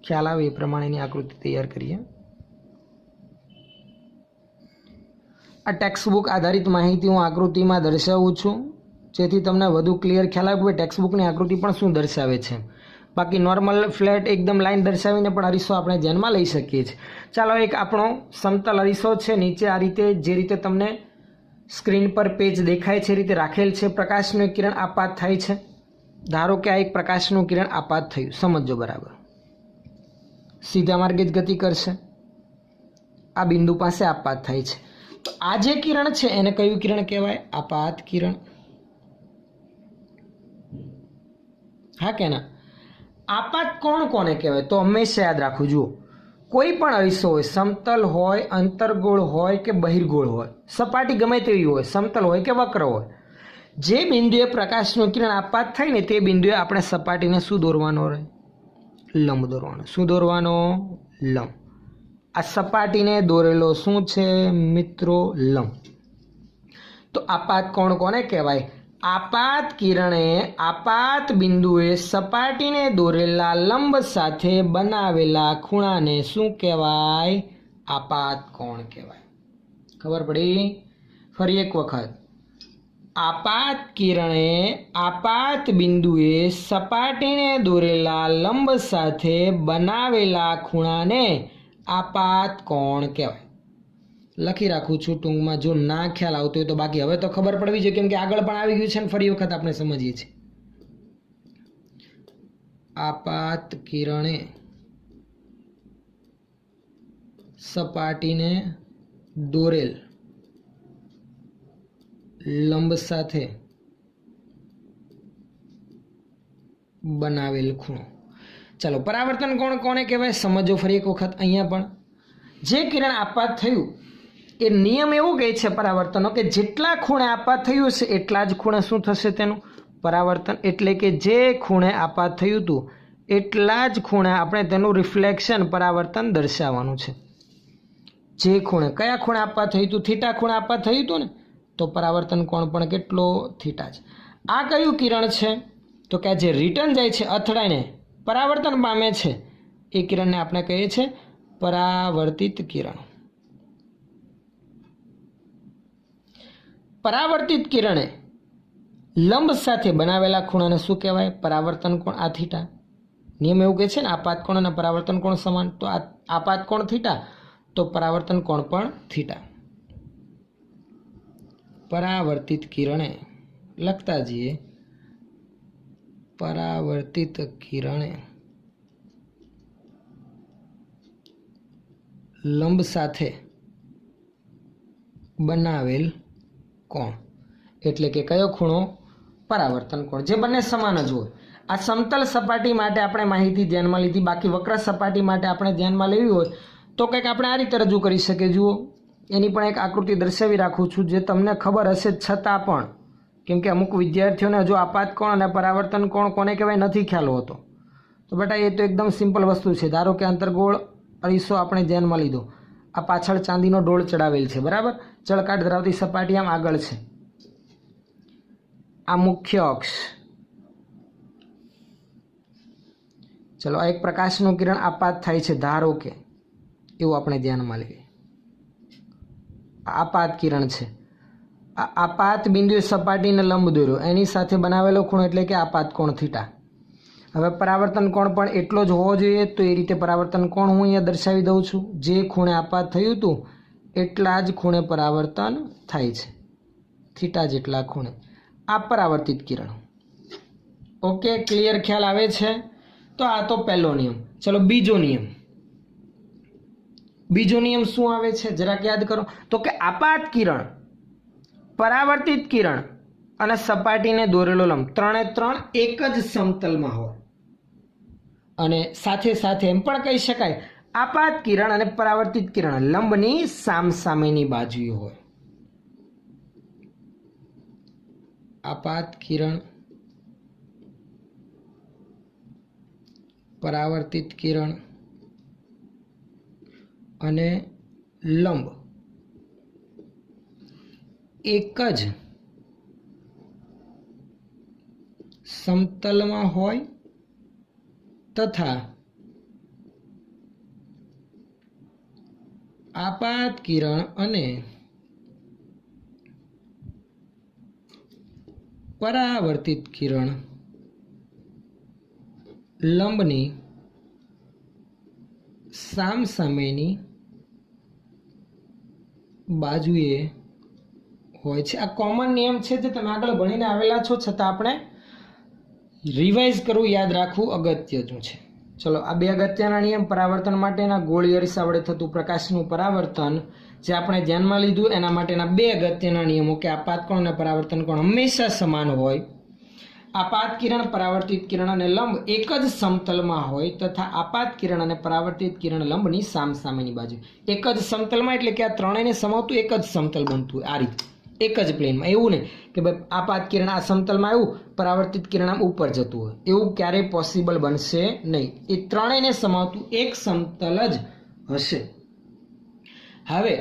ખ્યાલ આવે એ પ્રમાણેની આકૃતિ તૈયાર કરીએ. આ ટેક્સ્ટબુક આધારિત માહિતી હું આકૃતિમાં દર્શાવું છું જેથી તમને વધુ ક્લિયર ખ્યાલ આવે કે ટેક્સ્ટબુકની આકૃતિ પણ શું દર્શાવે છે. બાકી નોર્મલ ફ્લેટ એકદમ લાઈન દર્શાવીને પણ અરીસો આપણે ધ્યાનમાં લઈ શકીએ છીએ. ચાલો, એક આપણો સમતલ અરીસો છે. નીચે આ રીતે જે રીતે તમને સ્ક્રીન પર પેજ દેખાય છે એ રીતે રાખેલ છે. પ્રકાશનું કિરણ આપાત થાય છે. ધારો કે આ એક પ્રકાશનું કિરણ આપાત થયું. સમજો બરાબર. સીધા માર્ગે જ ગતિ કરશે. આ બિંદુ પાસે આપાત થાય છે. તો આ જે કિરણ છે એને કયું કિરણ કહેવાય? આપાત કિરણ. હા કે ના? આપાત કોણ કોને કહેવાય? તો હંમેશા યાદ રાખવું. જુઓ, કોઈ પણ અરીસો હોય, સમતલ હોય, અંતર્ગોળ હોય કે બહિર્ગોળ હોય, સપાટી ગમે તેવી હોય, સમતલ હોય કે વક્ર હોય, જે બિંદુએ પ્રકાશનું કિરણ આપાત થાય ને તે બિંદુએ આપણે સપાટીને શું દોરવાનો રહે? લંબ દોરવાનો. શું દોરવાનો? લંબ. આ સપાટીને દોરેલો શું છે મિત્રો? લંબ. તો આપાત કોણ કોને કહેવાય? આપાત કિરણે આપાત બિંદુએ સપાટીને દોરેલા લંબ સાથે બનાવેલા ખૂણાને શું કહેવાય? આપાત કોણ કહેવાય. ખબર પડી? ફરી એક વખત. આપાત કિરણે આપાત બિંદુએ સપાટીને દોરેલા લંબ સાથે બનાવેલા ખૂણાને આપાત કોણ કહેવાય. લખી રાખું છું ટૂંકમાં, જો ના ખ્યાલ આવતો હોય તો. બાકી હવે તો ખબર પડવી જોઈએ કેમ કે આગળ પણ આવી ગયું છે ને ફરી વખત આપણે સમજીએ છીએ. આપાત કિરણે સપાટીને દોરેલ લંબ સાથે બનાવેલ ખૂણો. ચાલો, પરાવર્તન કોણ કોને કહેવાય સમજો ફરી એક વખત. અહીંયા પણ જે કિરણ આપાત થયું એ નિયમ એવો કહે છે પરાવર્તનનો કે જેટલા ખૂણે આપાત થયું છે એટલા જ ખૂણે શું થશે તેનું પરાવર્તન. એટલે કે જે ખૂણે આપાત થયું હતું એટલા જ ખૂણે આપણે તેનું રિફ્લેક્શન પરાવર્તન દર્શાવવાનું છે. જે ખૂણે, કયા ખૂણે આપાત થયું હતું? થીટા ખૂણે આપાત થયું હતું ને, તો પરાવર્તન કોણ પણ કેટલો થીટા છે. આ કયું કિરણ છે તો કે જે રિટર્ન જાય છે અથડાઈને પરાવર્તન પામે છે એ કિરણને આપણે કહીએ છીએ પરાવર્તિત કિરણ. પરાવર્તિત કિરણે લંબ સાથે બનાવેલા ખૂણાને શું કહેવાય? પરાવર્તન કોણ. આ થીટા. નિયમ એવું કહે છે ને આપાત કોણ અને પરાવર્તન કોણ સમાન. તો આ આપાત કોણ થીટા તો પરાવર્તન કોણ પણ થીટા. પરાવર્તિત કિરણે લખતા જઈએ. પરાવર્તિત કિરણે લંબ સાથે બનાવેલ કોણ એટલે કે કયો ખૂણો? પરાવર્તન કોણ, જે બંને સમાન જ હોય. આ સમતલ સપાટી માટે આપણે માહિતી ધ્યાનમાં લીધી. બાકી વક્ર સપાટી માટે આપણે ધ્યાનમાં લેવી હોય તો કંઈક આપણે આ રીતે રજૂ કરી શકીએ. જુઓ, એની પણ એક આકૃતિ દર્શાવી રાખું છું જે તમને ખબર હશે છતાં પણ, કેમ કે અમુક વિદ્યાર્થીઓને હજુ આપાત કોણ અને પરાવર્તન કોણ કોને કહેવાય નથી ખ્યાલ હોતો. તો બેટા એ તો એકદમ સિમ્પલ વસ્તુ છે. ધારો કે અંતર્ગોળ અરીસો આપણે ધ્યાનમાં લીધો. આ પાછળ ચાંદીનો ડોળ ચડાવેલ છે, બરાબર. ચળકાટ ધરાવતી સપાટી આમ આગળ છે. આ મુખ્ય અક્ષ. ચલો, આ એક પ્રકાશનું કિરણ આપાત થાય છે ધારો કે, એવું આપણે ધ્યાનમાં લઈએ. આપાત કિરણ છે. આ આપાત બિંદુએ સપાટીને લંબ દોર્યો, એની સાથે બનાવેલો ખૂણો એટલે કે આપાત કોણ થીટા. હવે પરાવર્તન કોણ પણ એટલો જ હોવો જોઈએ. તો એ રીતે પરાવર્તન કોણ હું અહીંયા દર્શાવી દઉં છું. જે ખૂણે આપાત થયું હતું એટલા જ ખૂણે પરાવર્તન થાય છે, થીટા જેટલા ખૂણે. આ પરાવર્તિત કિરણ. Okay, clear? ખ્યાલ આવે છે? તો આ તો પહેલો નિયમ. ચલો બીજો નિયમ. બીજો નિયમ શું આવે છે જરાક યાદ કરો. તો કે આપાત કિરણ, પરાવર્તિત કિરણ અને સપાટીને દોરેલો લંબ ત્રણે ત્રણ એક જ સમતલમાં હોય. અને સાથે સાથે એમ પણ કહી શકાય આપાત કિરણ અને પરાવર્તિત કિરણ લંબની સામસામેની બાજુએ હોય. આપાત કિરણ, પરાવર્તિત કિરણ અને લંબ એક જ સમતલમાં હોય તથા આપાત કિરણ અને પરાવર્તિત કિરણ લંબની સામસામેની બાજુએ હોય છે. આ કોમન નિયમ છે જે તમે આગળ ભણીને આવેલા છો, છતાં આપણે રિવાઇઝ કરવું, યાદ રાખવું અગત્યનું છે. ચલો, આ બે અગત્યના નિયમ પરાવર્તન માટેના ગોળી અરીસા વડે થતું પ્રકાશનું પરાવર્તન જે આપણે ધ્યાનમાં લીધું એના માટેના બે અગત્યના નિયમો કે આપાત કોણ અને પરાવર્તન કોણ હંમેશા સમાન હોય. આપાત કિરણ, પરાવર્તિત કિરણ અને લંબ એક જ સમતલમાં હોય તથા આપાત કિરણ અને પરાવર્તિત કિરણ લંબની સામસામેની બાજુ. એક જ સમતલમાં એટલે કે આ ત્રણેયને સમાવતું એક જ સમતલ બનતું હોય. આ રીતે એક જ પ્લેનમાં. એવું નહીં કે ભાઈ આપાત કિરણ આ સમતલમાં આવ્યું, પરાવર્તિત કિરણ આમ ઉપર જતું હોય. એવું ક્યારેય પોસિબલ બનશે નહીં. એ ત્રણેયને સમાવતું એક સમતલ જ હશે. હવે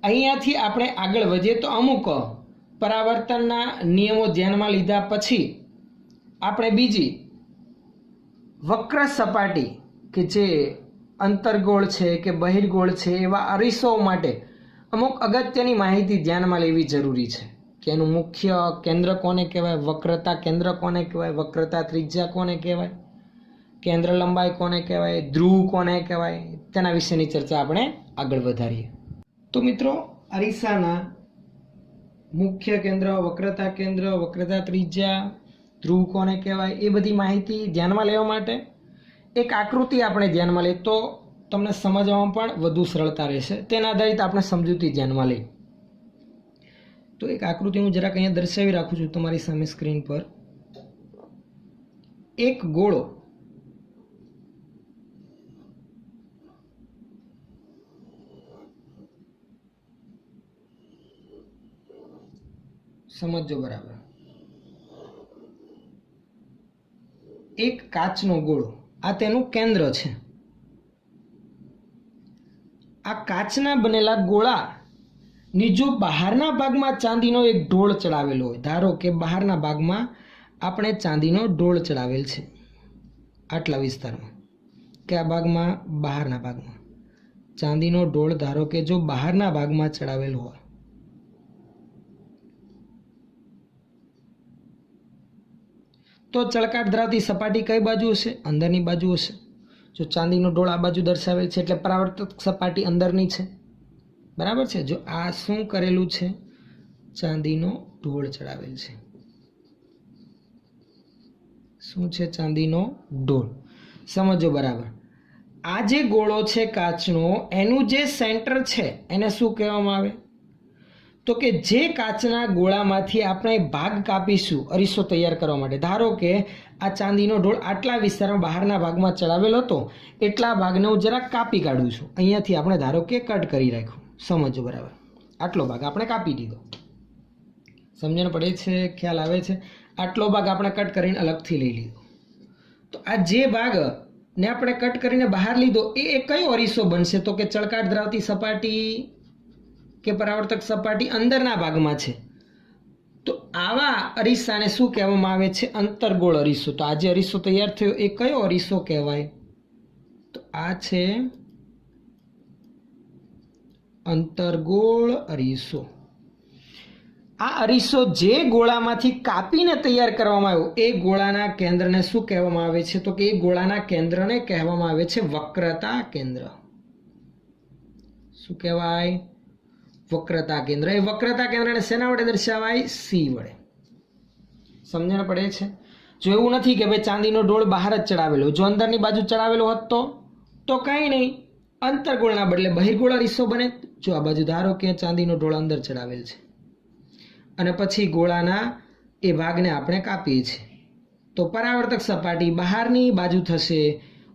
અહીંયાથી આપણે આગળ વધીએ તો અમુક પરાવર્તનના નિયમો ધ્યાનમાં લીધા પછી આપણે બીજી વક્ર સપાટી કે જે અંતર્ગોળ છે કે બહિર્ગોળ છે એવા અરીસાઓ માટે અમુક અગત્યની માહિતી ધ્યાનમાં લેવી જરૂરી છે કે એનું મુખ્ય કેન્દ્ર કોને કહેવાય, વક્રતા કેન્દ્ર કોને કહેવાય, વક્રતા ત્રિજ્યા કોને કહેવાય, કેન્દ્ર લંબાઈ કોને કહેવાય, ધ્રુવ કોને કહેવાય, તેના વિશેની ચર્ચા આપણે આગળ વધારીએ. તો મિત્રો, અરીસાના મુખ્ય કેન્દ્ર, વક્રતા કેન્દ્ર, વક્રતા ત્રિજ્યા, ધ્રુવ કોને કહેવાય એ બધી માહિતી ધ્યાનમાં લેવા માટે એક આકૃતિ આપણે ધ્યાનમાં લઈએ તો તમને સમજવામાં પણ વધુ સરળતા રહેશે. તેના આધારિત આપણે સમજૂતી ધ્યાનમાં લઈએ. તો એક આકૃતિ હું જરાક અહીંયા દર્શાવી રાખું છું તમારી સામે સ્ક્રીન પર. એક ગોળો સમજો બરાબર. એક કાચનો ગોળો, આ તેનું કેન્દ્ર છે. આ કાચના બનેલા ગોળા ની જો બહારના ભાગમાં ચાંદીનો એક ઢોળ ચડાવેલો હોય, ધારો કે બહારના ભાગમાં આપણે ચાંદીનો ઢોળ ચડાવેલ છે આટલા વિસ્તારમાં, કે આ ભાગમાં બહારના ભાગમાં ચાંદીનો ઢોળ ધારો કે જો બહારના ભાગમાં ચડાવેલો હોય, તો ચળકાટ ધરાવતી સપાટી કઈ બાજુ હશે? અંદરની બાજુ હશે. જો ચાંદીનો ઢોળ આ બાજુ દર્શાવેલ છે એટલે પરાવર્તક સપાટી અંદરની છે, બરાબર છે. જો આ શું કરેલું છે? ચાંદીનો ઢોળ ચડાવેલ છે. શું છે? ચાંદીનો ઢોળ. સમજો બરાબર. આ જે ગોળો છે કાચનો, એનું જે સેન્ટર છે એને શું કહેવામાં આવે? તો કે જે કાચના ગોળામાંથી આપણે ભાગ કાપીશું અરીસો તૈયાર કરવા માટે, ધારો કે આ ચાંદીનો ઢોળ આટલા વિસ્તારમાં બહારના ભાગમાં ચડાવેલો હતો, એટલા ભાગને હું જરાક કાપી કાઢું છું. અહીંયાથી આપણે ધારો કે કટ કરી રાખ્યું. સમજો બરાબર. આટલો ભાગ આપણે કાપી દીધો. સમજણ પડે છે? ખ્યાલ આવે છે? આટલો ભાગ આપણે કટ કરીને અલગથી લઈ લીધો. તો આ જે ભાગ ને આપણે કટ કરીને બહાર લીધો એ કયો અરીસો બનશે? તો કે ચળકાટ ધરાવતી સપાટી કે પરાવર્તક સપાટી અંદરના ભાગમાં છે. તો આવા અરીસાને શું કહેવામાં આવે છે? અંતર્ગોળ અરીસો. તો આ જે અરીસો તૈયાર થયો એ કયો અરીસો કહેવાય? તો આ છે અંતર્ગોળ અરીસો. આ અરીસો જે ગોળામાંથી કાપીને તૈયાર કરવામાં આવ્યો એ ગોળાના કેન્દ્રને શું કહેવામાં આવે છે? તો કે એ ગોળાના કેન્દ્રને કહેવામાં આવે છે વક્રતા કેન્દ્ર. શું કહેવાય? વક્રતા કેન્દ્ર. એ વક્રતા કેન્દ્રને શેના વડે દર્શાવાય? સી વડે. સમજણ પડે છે? જો એવું નથી કે ભાઈ ચાંદીનો ઢોળ બહાર જ ચડાવેલો, જો અંદરની બાજુ ચડાવેલો હોત તો કંઈ નહીં, અંતર્ગોળના બદલે બહિર્ગોળ અરીસો બને. જો આ બાજુ ધારો કે ચાંદીનો ઢોળ અંદર ચડાવેલ છે અને પછી ગોળાના એ ભાગને આપણે કાપીએ છીએ, તો પરાવર્તક સપાટી બહારની બાજુ થશે,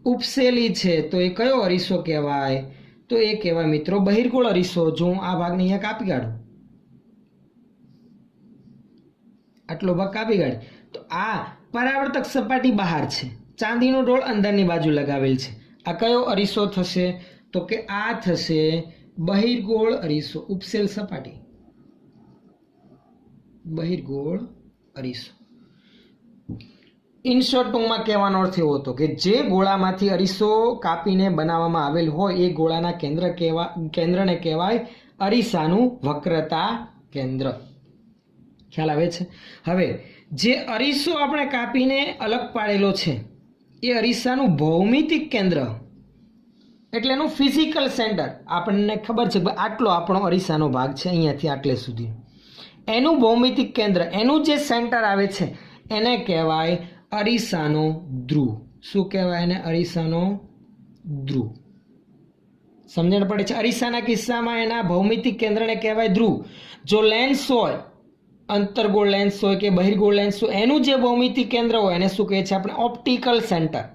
ઉપસેલી છે. તો એ કયો અરીસો કહેવાય? તો એ કહેવાય મિત્રો બહિર્ગોળ અરીસો. જો હું આ ભાગને અહીંયા કાપી કાઢું, આટલો ભાગ કાપી કાઢી, તો આ પરાવર્તક સપાટી બહાર છે, ચાંદીનો ઢોળ અંદરની બાજુ લગાવેલ છે. આ કયો અરીસો થશે? તો કે આ થશે બહિર્ગોળ અરીસો. ઉપસેલ સપાટી બહિર્ગોળ અરીસો. ઇન શોર્ટ ટૂંકમાં કહેવાનો અર્થ એવો હતો કે જે ગોળામાંથી અરીસો કાપીને બનાવવામાં આવેલ હોય એ ગોળાના કેન્દ્રને કહેવાય અરીસાનું વક્રતા કેન્દ્ર. ખ્યાલ આવે છે? હવે જે અરીસો આપણે કાપીને અલગ પાડેલો છે એ અરીસાનું ભૌમિતિક કેન્દ્ર એટલે એનું ફિઝિકલ સેન્ટર. આપણને ખબર છે કે આટલો આપણો અરીસાનો ભાગ છે, અહીંયાથી આટલે સુધી. એનું ભૌમિતિક કેન્દ્ર, એનું જે સેન્ટર આવે છે એને કહેવાય અરીસાનો ધ્રુવ. શું કહેવાય એને? અરીસાનો ધ્રુવ. સમજણ પડે છે? અરીસાના કિસ્સામાં એના ભૌમિતિક કેન્દ્રને કહેવાય ધ્રુવ. જો લેન્સ હોય, અંતર્ગોળ લેન્સ હોય કે બહિર્ગોળ લેન્સ હોય, એનું જે ભૌમિતિક કેન્દ્ર હોય એને શું કહે છે આપણે? Optical centre.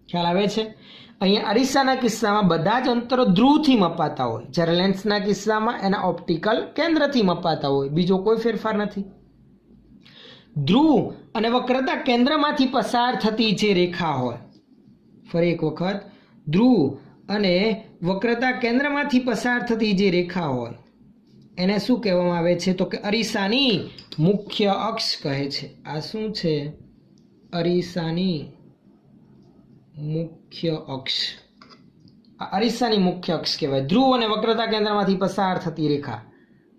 ખ્યાલ આવે છે? અહીંયા અરીસાના કિસ્સામાં બધા જ અંતરો ધ્રુવથી મપાતા હોય, જ્યારે લેન્સના કિસ્સામાં એના ઓપ્ટિકલ કેન્દ્રથી મપાતા હોય. બીજો કોઈ ફેરફાર નથી. ધ્રુવ અને વક્રતા કેન્દ્રમાંથી પસાર થતી જે રેખા હોય, ફરી એક વખત, ધ્રુવ અને વક્રતા કેન્દ્રમાંથી પસાર થતી જે રેખા હોય એને શું કહેવામાં આવે છે? તો કે અરીસાની મુખ્ય અક્ષ કહે છે. આ શું છે? અરીસાની મુખ્ય અક્ષ. આ અરીસાની મુખ્ય અક્ષ કહેવાય. ધ્રુવ અને વક્રતા કેન્દ્રમાંથી પસાર થતી રેખા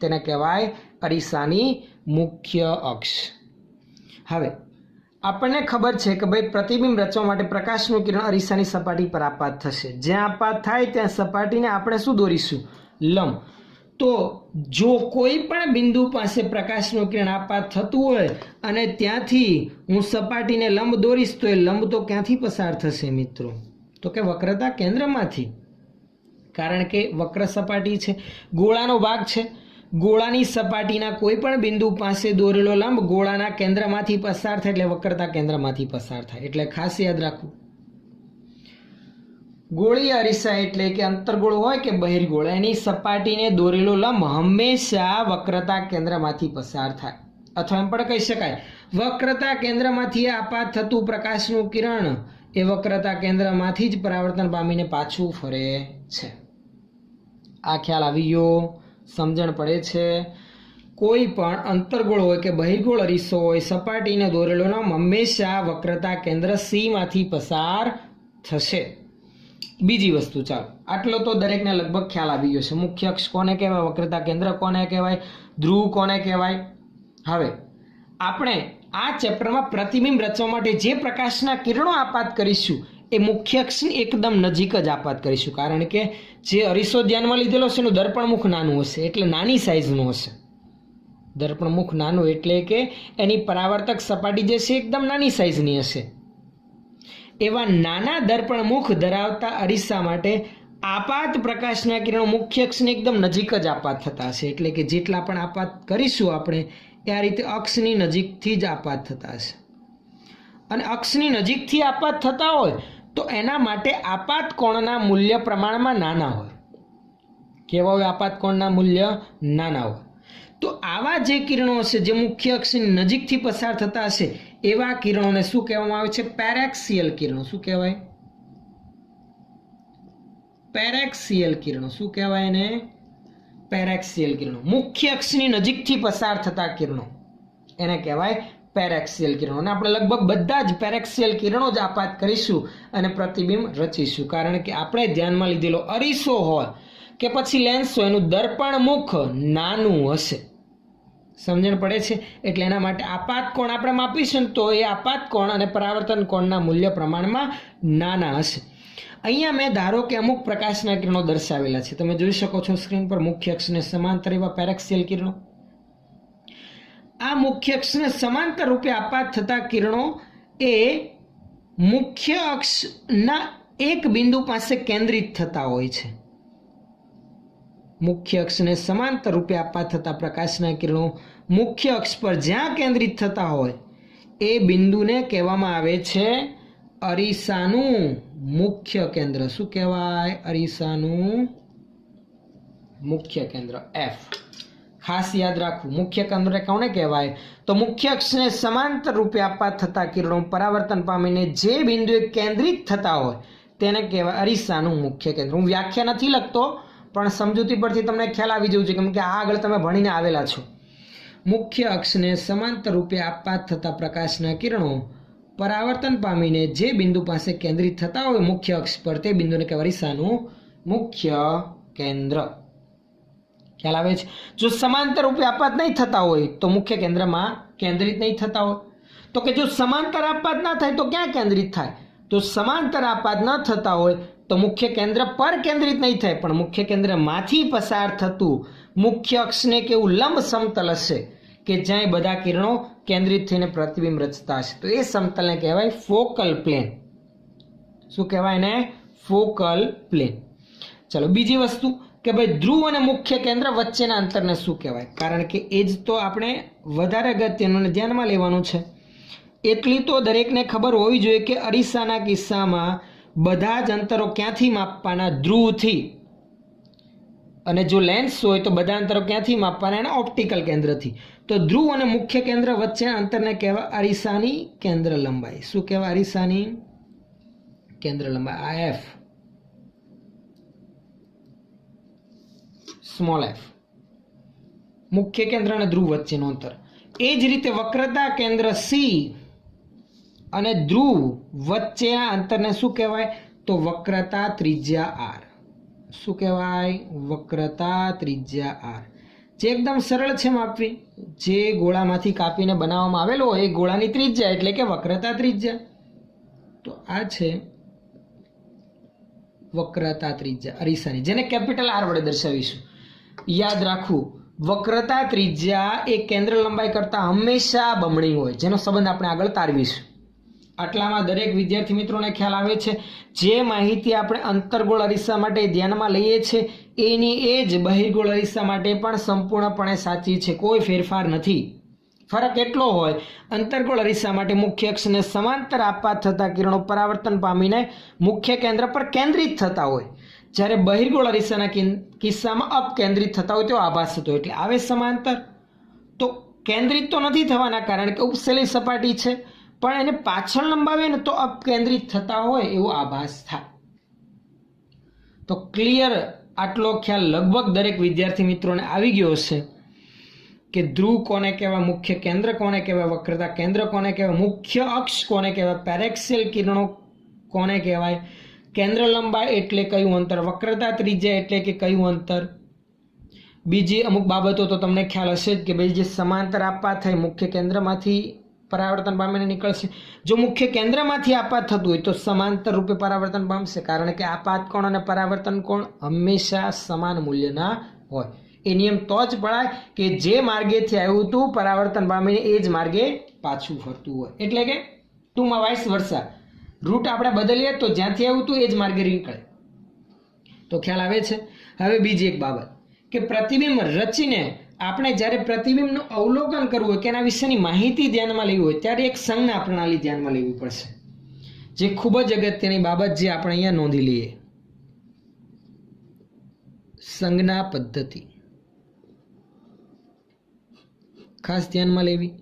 તેને કહેવાય અરીસાની મુખ્ય અક્ષ. હવે આપણને ખબર છે કે ભાઈ પ્રતિબિંબ રચવા માટે પ્રકાશનું કિરણ અરીસાની સપાટી પર આપાત થશે. જ્યાં આપાત થાય ત્યાં સપાટીને આપણે શું દોરીશું? લંબ. તો જો કોઈ પણ બિંદુ પાસે પ્રકાશનું કિરણ આપાત થતું હોય અને ત્યાંથી હું સપાટીને લંબ દોરીશ તો એ લંબ તો ક્યાંથી પસાર થશે મિત્રો? તો કે વક્રતા કેન્દ્રમાંથી. કારણ કે વક્ર સપાટી છે, ગોળાનો ભાગ છે. ગોળાની સપાટીના કોઈ પણ બિંદુ પાસે દોરેલો લંબ ગોળાના કેન્દ્રમાંથી પસાર થાય એટલે વક્રતા કેન્દ્રમાંથી પસાર થાય. એટલે ખાસ યાદ રાખવું, ગોળીય અરીસા એટલે કે અંતર્ગોળ હોય કે બહિર્ગોળ, એની સપાટીને દોરેલો લંબ હંમેશા વક્રતા કેન્દ્રમાંથી પસાર થાય. અથવા એમ પણ કહી શકાય વક્રતા કેન્દ્રમાંથી આપાત થતું પ્રકાશનું કિરણ એ વક્રતા કેન્દ્રમાંથી જ પરાવર્તન પામીને પાછું ફરે છે. આ ખ્યાલ આવી ગયો? સમજણ પડે છે? કોઈ પણ અંતર્ગોળ હોય કે બહિર્ગોળ અરીસો હોય, સપાટીને દોરેલોનો હંમેશા વક્રતા કેન્દ્ર સી માંથી પસાર થશે. બીજી વસ્તુ, ચાલો આટલો તો દરેકને લગભગ ખ્યાલ આવી ગયો છે. મુખ્ય અક્ષ કોને કહેવાય, વક્રતા કેન્દ્ર કોને કહેવાય, ધ્રુવ કોને કહેવાય. હવે આપણે આ ચેપ્ટરમાં પ્રતિબિંબ રચવા માટે જે પ્રકાશના કિરણો આપાત કરીશું એ મુખ્ય અક્ષની એકદમ નજીક જ આપાત કરીશું, કારણ કે જે અરીસો ધ્યાનમાં લીધેલો છે એનું દર્પણમુખ નાનું હશે, એટલે નાની સાઈઝનું હશે. દર્પણમુખ નાનું એટલે કે એની પરાવર્તક સપાટી જે છે એકદમ નાની સાઈઝની હશે. એવા નાના દર્પણમુખ ધરાવતા અરીસા માટે આપાત પ્રકાશના કિરણો મુખ્ય અક્ષની એકદમ નજીક જ આપાત થતા હશે, એટલે કે જેટલા પણ આપાત કરીશું આપણે એ આ રીતે અક્ષની નજીકથી જ આપાત થતા હશે. અને અક્ષની નજીકથી આપાત થતા હોય તો એના માટે આપાત કોણના મૂલ્ય પ્રમાણમાં નાના હોય. કેવા હોય આપાત કોણના મૂલ્ય? નાના હોય. તો આવા જે કિરણો હશે જે મુખ્ય અક્ષની નજીકથી પસાર થતા હશે એવા કિરણોને શું કહેવામાં આવે છે? પેરેક્સિયલ કિરણો. શું કહેવાય? પેરેક્સિયલ કિરણો. શું કહેવાય એને? પેરેક્સિયલ કિરણો. મુખ્ય અક્ષની નજીકથી પસાર થતા કિરણો એને કહેવાય પેરેક્સિયલ કિરણો. અને આપણે લગભગ બધા જ પેરેક્સિયલ કિરણો જ આપાત કરીશું અને પ્રતિબિંબ રચીશું, કારણ કે આપણે ધ્યાનમાં લીધેલો અરીસો હોય કે પછી લેન્સ હોય એનું દર્પણમુખ નાનું હશે. સમજણ પડે છે? એટલે એના માટે આપાત કોણ આપણે માપીશું તો એ આપાત કોણ અને પરાવર્તન કોણના મૂલ્ય પ્રમાણમાં નાના હશે. અહીંયા મેં ધારો કે અમુક પ્રકાશના કિરણો દર્શાવેલા છે, તમે જોઈ શકો છો સ્ક્રીન પર. મુખ્ય અક્ષને સમાંતર એવા પેરેક્સિયલ કિરણો. આ મુખ્ય અક્ષને સમાંતર રૂપે આપાત થતા કિરણો એ મુખ્ય અક્ષના એક બિંદુ પાસે કેન્દ્રિત થતા હોય છે. મુખ્ય અક્ષને સમાંતર રૂપે આપાત થતા પ્રકાશના કિરણો મુખ્ય અક્ષ પર જ્યાં કેન્દ્રિત થતા હોય એ બિંદુને કહેવામાં આવે છે અરીસાનું મુખ્ય કેન્દ્ર. શું કહેવાય? અરીસાનું મુખ્ય કેન્દ્ર, એફ. ખાસ યાદ રાખવું, મુખ્ય કેન્દ્ર કોને કહેવાય? તો મુખ્ય અક્ષને સમાંતર રૂપે આપાત થતા કિરણો પરાવર્તન પામીને જે બિંદુએ કેન્દ્રિત થતા હોય તેને કહેવાય અરીસાનું મુખ્ય કેન્દ્ર. હું વ્યાખ્યા નથી લખતો, પણ સમજૂતી પરથી તમને ખ્યાલ આવી જવું છે, કેમ કે આ આગળ તમે ભણીને આવેલા છો. મુખ્ય અક્ષને સમાંતર રૂપે આપાત થતા પ્રકાશના કિરણો પરાવર્તન પામીને જે બિંદુ પાસે કેન્દ્રિત થતા હોય મુખ્ય અક્ષ પર તે બિંદુને કહેવાય અરીસાનું મુખ્ય કેન્દ્ર. ખ્યાલ આવે છે? જો સમાંતર રૂપે આપાત નહીં થતા હોય તો મુખ્ય કેન્દ્રમાં કેન્દ્રિત નહીં થતા હોય. તો કે જો સમાંતર આપાત ના થાય તો ક્યાં કેન્દ્રિત થાય? તો સમાંતર આપાત ન થતા હોય તો મુખ્ય કેન્દ્ર પર કેન્દ્રિત નહીં થાય, પણ મુખ્ય કેન્દ્રમાંથી પસાર થતું મુખ્ય અક્ષને કેવું લંબ સમતલ હશે કે જ્યાં બધા કિરણો કેન્દ્રિત થઈને પ્રતિબિંબ રચતા હશે. તો એ સમતલને કહેવાય ફોકલ પ્લેન. શું કહેવાય એને? Focal plane. ચલો બીજી વસ્તુ કે ભાઈ ધ્રુવ અને મુખ્ય કેન્દ્ર વચ્ચેના અંતરને શું કહેવાય? કારણ કે એ જ તો આપણે વધારે અગત્યનું ધ્યાનમાં લેવાનું છે. એટલી તો દરેકને ખબર હોવી જોઈએ કે અરીસાના કિસ્સામાં બધા જ અંતરો ક્યાંથી માપવાના? ધ્રુવથી. અને જો લેન્સ હોય તો બધા અંતરો ક્યાંથી માપવાના? એના ઓપ્ટિકલ કેન્દ્રથી. તો ધ્રુવ અને મુખ્ય કેન્દ્ર વચ્ચેના અંતરને કહેવાય અરીસાની કેન્દ્ર લંબાઈ. શું કહેવાય? અરીસાની કેન્દ્ર લંબાઈ. આ એફ, સ્મોલ એફ, મુખ્ય કેન્દ્ર અને ધ્રુવ વચ્ચેનું અંતર. એ જ રીતે વક્રતા કેન્દ્ર સી અને ધ્રુવ વચ્ચેના અંતરને શું કહેવાય? તો વક્રતા ત્રિજ્યા આર. શું કહેવાય? વક્રતા ત્રિજ્યા આર. જે એકદમ સરળ છે માપવી. જે ગોળામાંથી કાપીને બનાવવામાં આવેલો હોય એ ગોળાની ત્રિજ્યા એટલે કે વક્રતા ત્રિજ્યા. તો આ છે વક્રતા ત્રિજ્યા અરીસાની, જેને કેપિટલ આર વડે દર્શાવીશું. યાદ રાખવું, વક્રતા ત્રિજ્યા એ કેન્દ્ર લંબાઈ કરતાં હંમેશા બમણી હોય, જેનો સંબંધ આપણે આગળ તારવીશું. આટલામાં દરેક વિદ્યાર્થી મિત્રોને ખ્યાલ આવે છે. જે માહિતી આપણે અંતર્ગોળ અરીસા માટે ધ્યાનમાં લઈએ છીએ એની એ જ બહિર્ગોળ અરીસા માટે પણ સંપૂર્ણપણે સાચી છે. કોઈ ફેરફાર નથી. ફરક એટલો હોય, અંતર્ગોળ અરીસા માટે મુખ્ય અક્ષને સમાંતર આપાત થતા કિરણો પરાવર્તન પામીને મુખ્ય કેન્દ્ર પર કેન્દ્રિત થતા હોય, જ્યારે બહિર્ગોળ અરીસાના કિસ્સામાં અપકેન્દ્રિત થતા હોય તેવો આભાસ થતો હોય. એટલે આવે સમાંતર તો કેન્દ્રિત તો નથી થવાના, કારણ કે ઉપસેલી સપાટી છે, પણ એને પાછળ લંબાવીએ ને તો અપકેન્દ્રિત થતા હોય એવો આભાસ થાય. તો ક્લિયર આટલો ખ્યાલ લગભગ દરેક વિદ્યાર્થી મિત્રોને આવી ગયો હશે કે ધ્રુવ કોને કહેવાય, મુખ્ય કેન્દ્ર કોને કહેવાય, વક્રતા કેન્દ્ર કોને કહેવાય, મુખ્ય અક્ષ કોને કહેવાય, પેરેક્સિયલ કિરણો કોને કહેવાય, કેન્દ્ર લંબાઈ એટલે કયું અંતર, વક્રતા ત્રિજ્યા એટલે કે કયું અંતર. બીજી અમુક બાબતો તો તમને ખ્યાલ હશે જ કે ભાઈ જે સમાંતર આપપાત થાય મુખ્ય કેન્દ્રમાંથી પરાવર્તન પામીને નીકળશે. જો મુખ્ય કેન્દ્રમાંથી આપપાત થતું હોય તો સમાંતર રૂપે પરાવર્તન પામશે, કારણ કે આપપાત કોણ અને પરાવર્તન કોણ હંમેશા સમાન મૂલ્યના હોય. એ નિયમ તો જ પડાય કે જે માર્ગેથી આવ્યું હતું પરાવર્તન પામીને એ જ માર્ગે પાછું ફરતું હોય. એટલે કે ટૂંકમાં વાઇસ વર્સા, રૂટ આપણે બદલીએ તો જ્યાંથી આવ્યું હતું એ જ માર્ગે નીકળે. તો ખ્યાલ આવે છે. હવે બીજી એક બાબત કે પ્રતિબિંબ રચીને આપણે જ્યારે પ્રતિબિંબનું અવલોકન કરવું હોય કે એના વિશેની માહિતી ધ્યાનમાં લેવી હોય ત્યારે એક સંજ્ઞા પ્રણાલી ધ્યાનમાં લેવી પડશે, જે ખૂબ જ અગત્યની બાબત જે આપણે અહીંયા નોંધી લઈએ. સંજ્ઞા પદ્ધતિ ખાસ ધ્યાનમાં લેવી,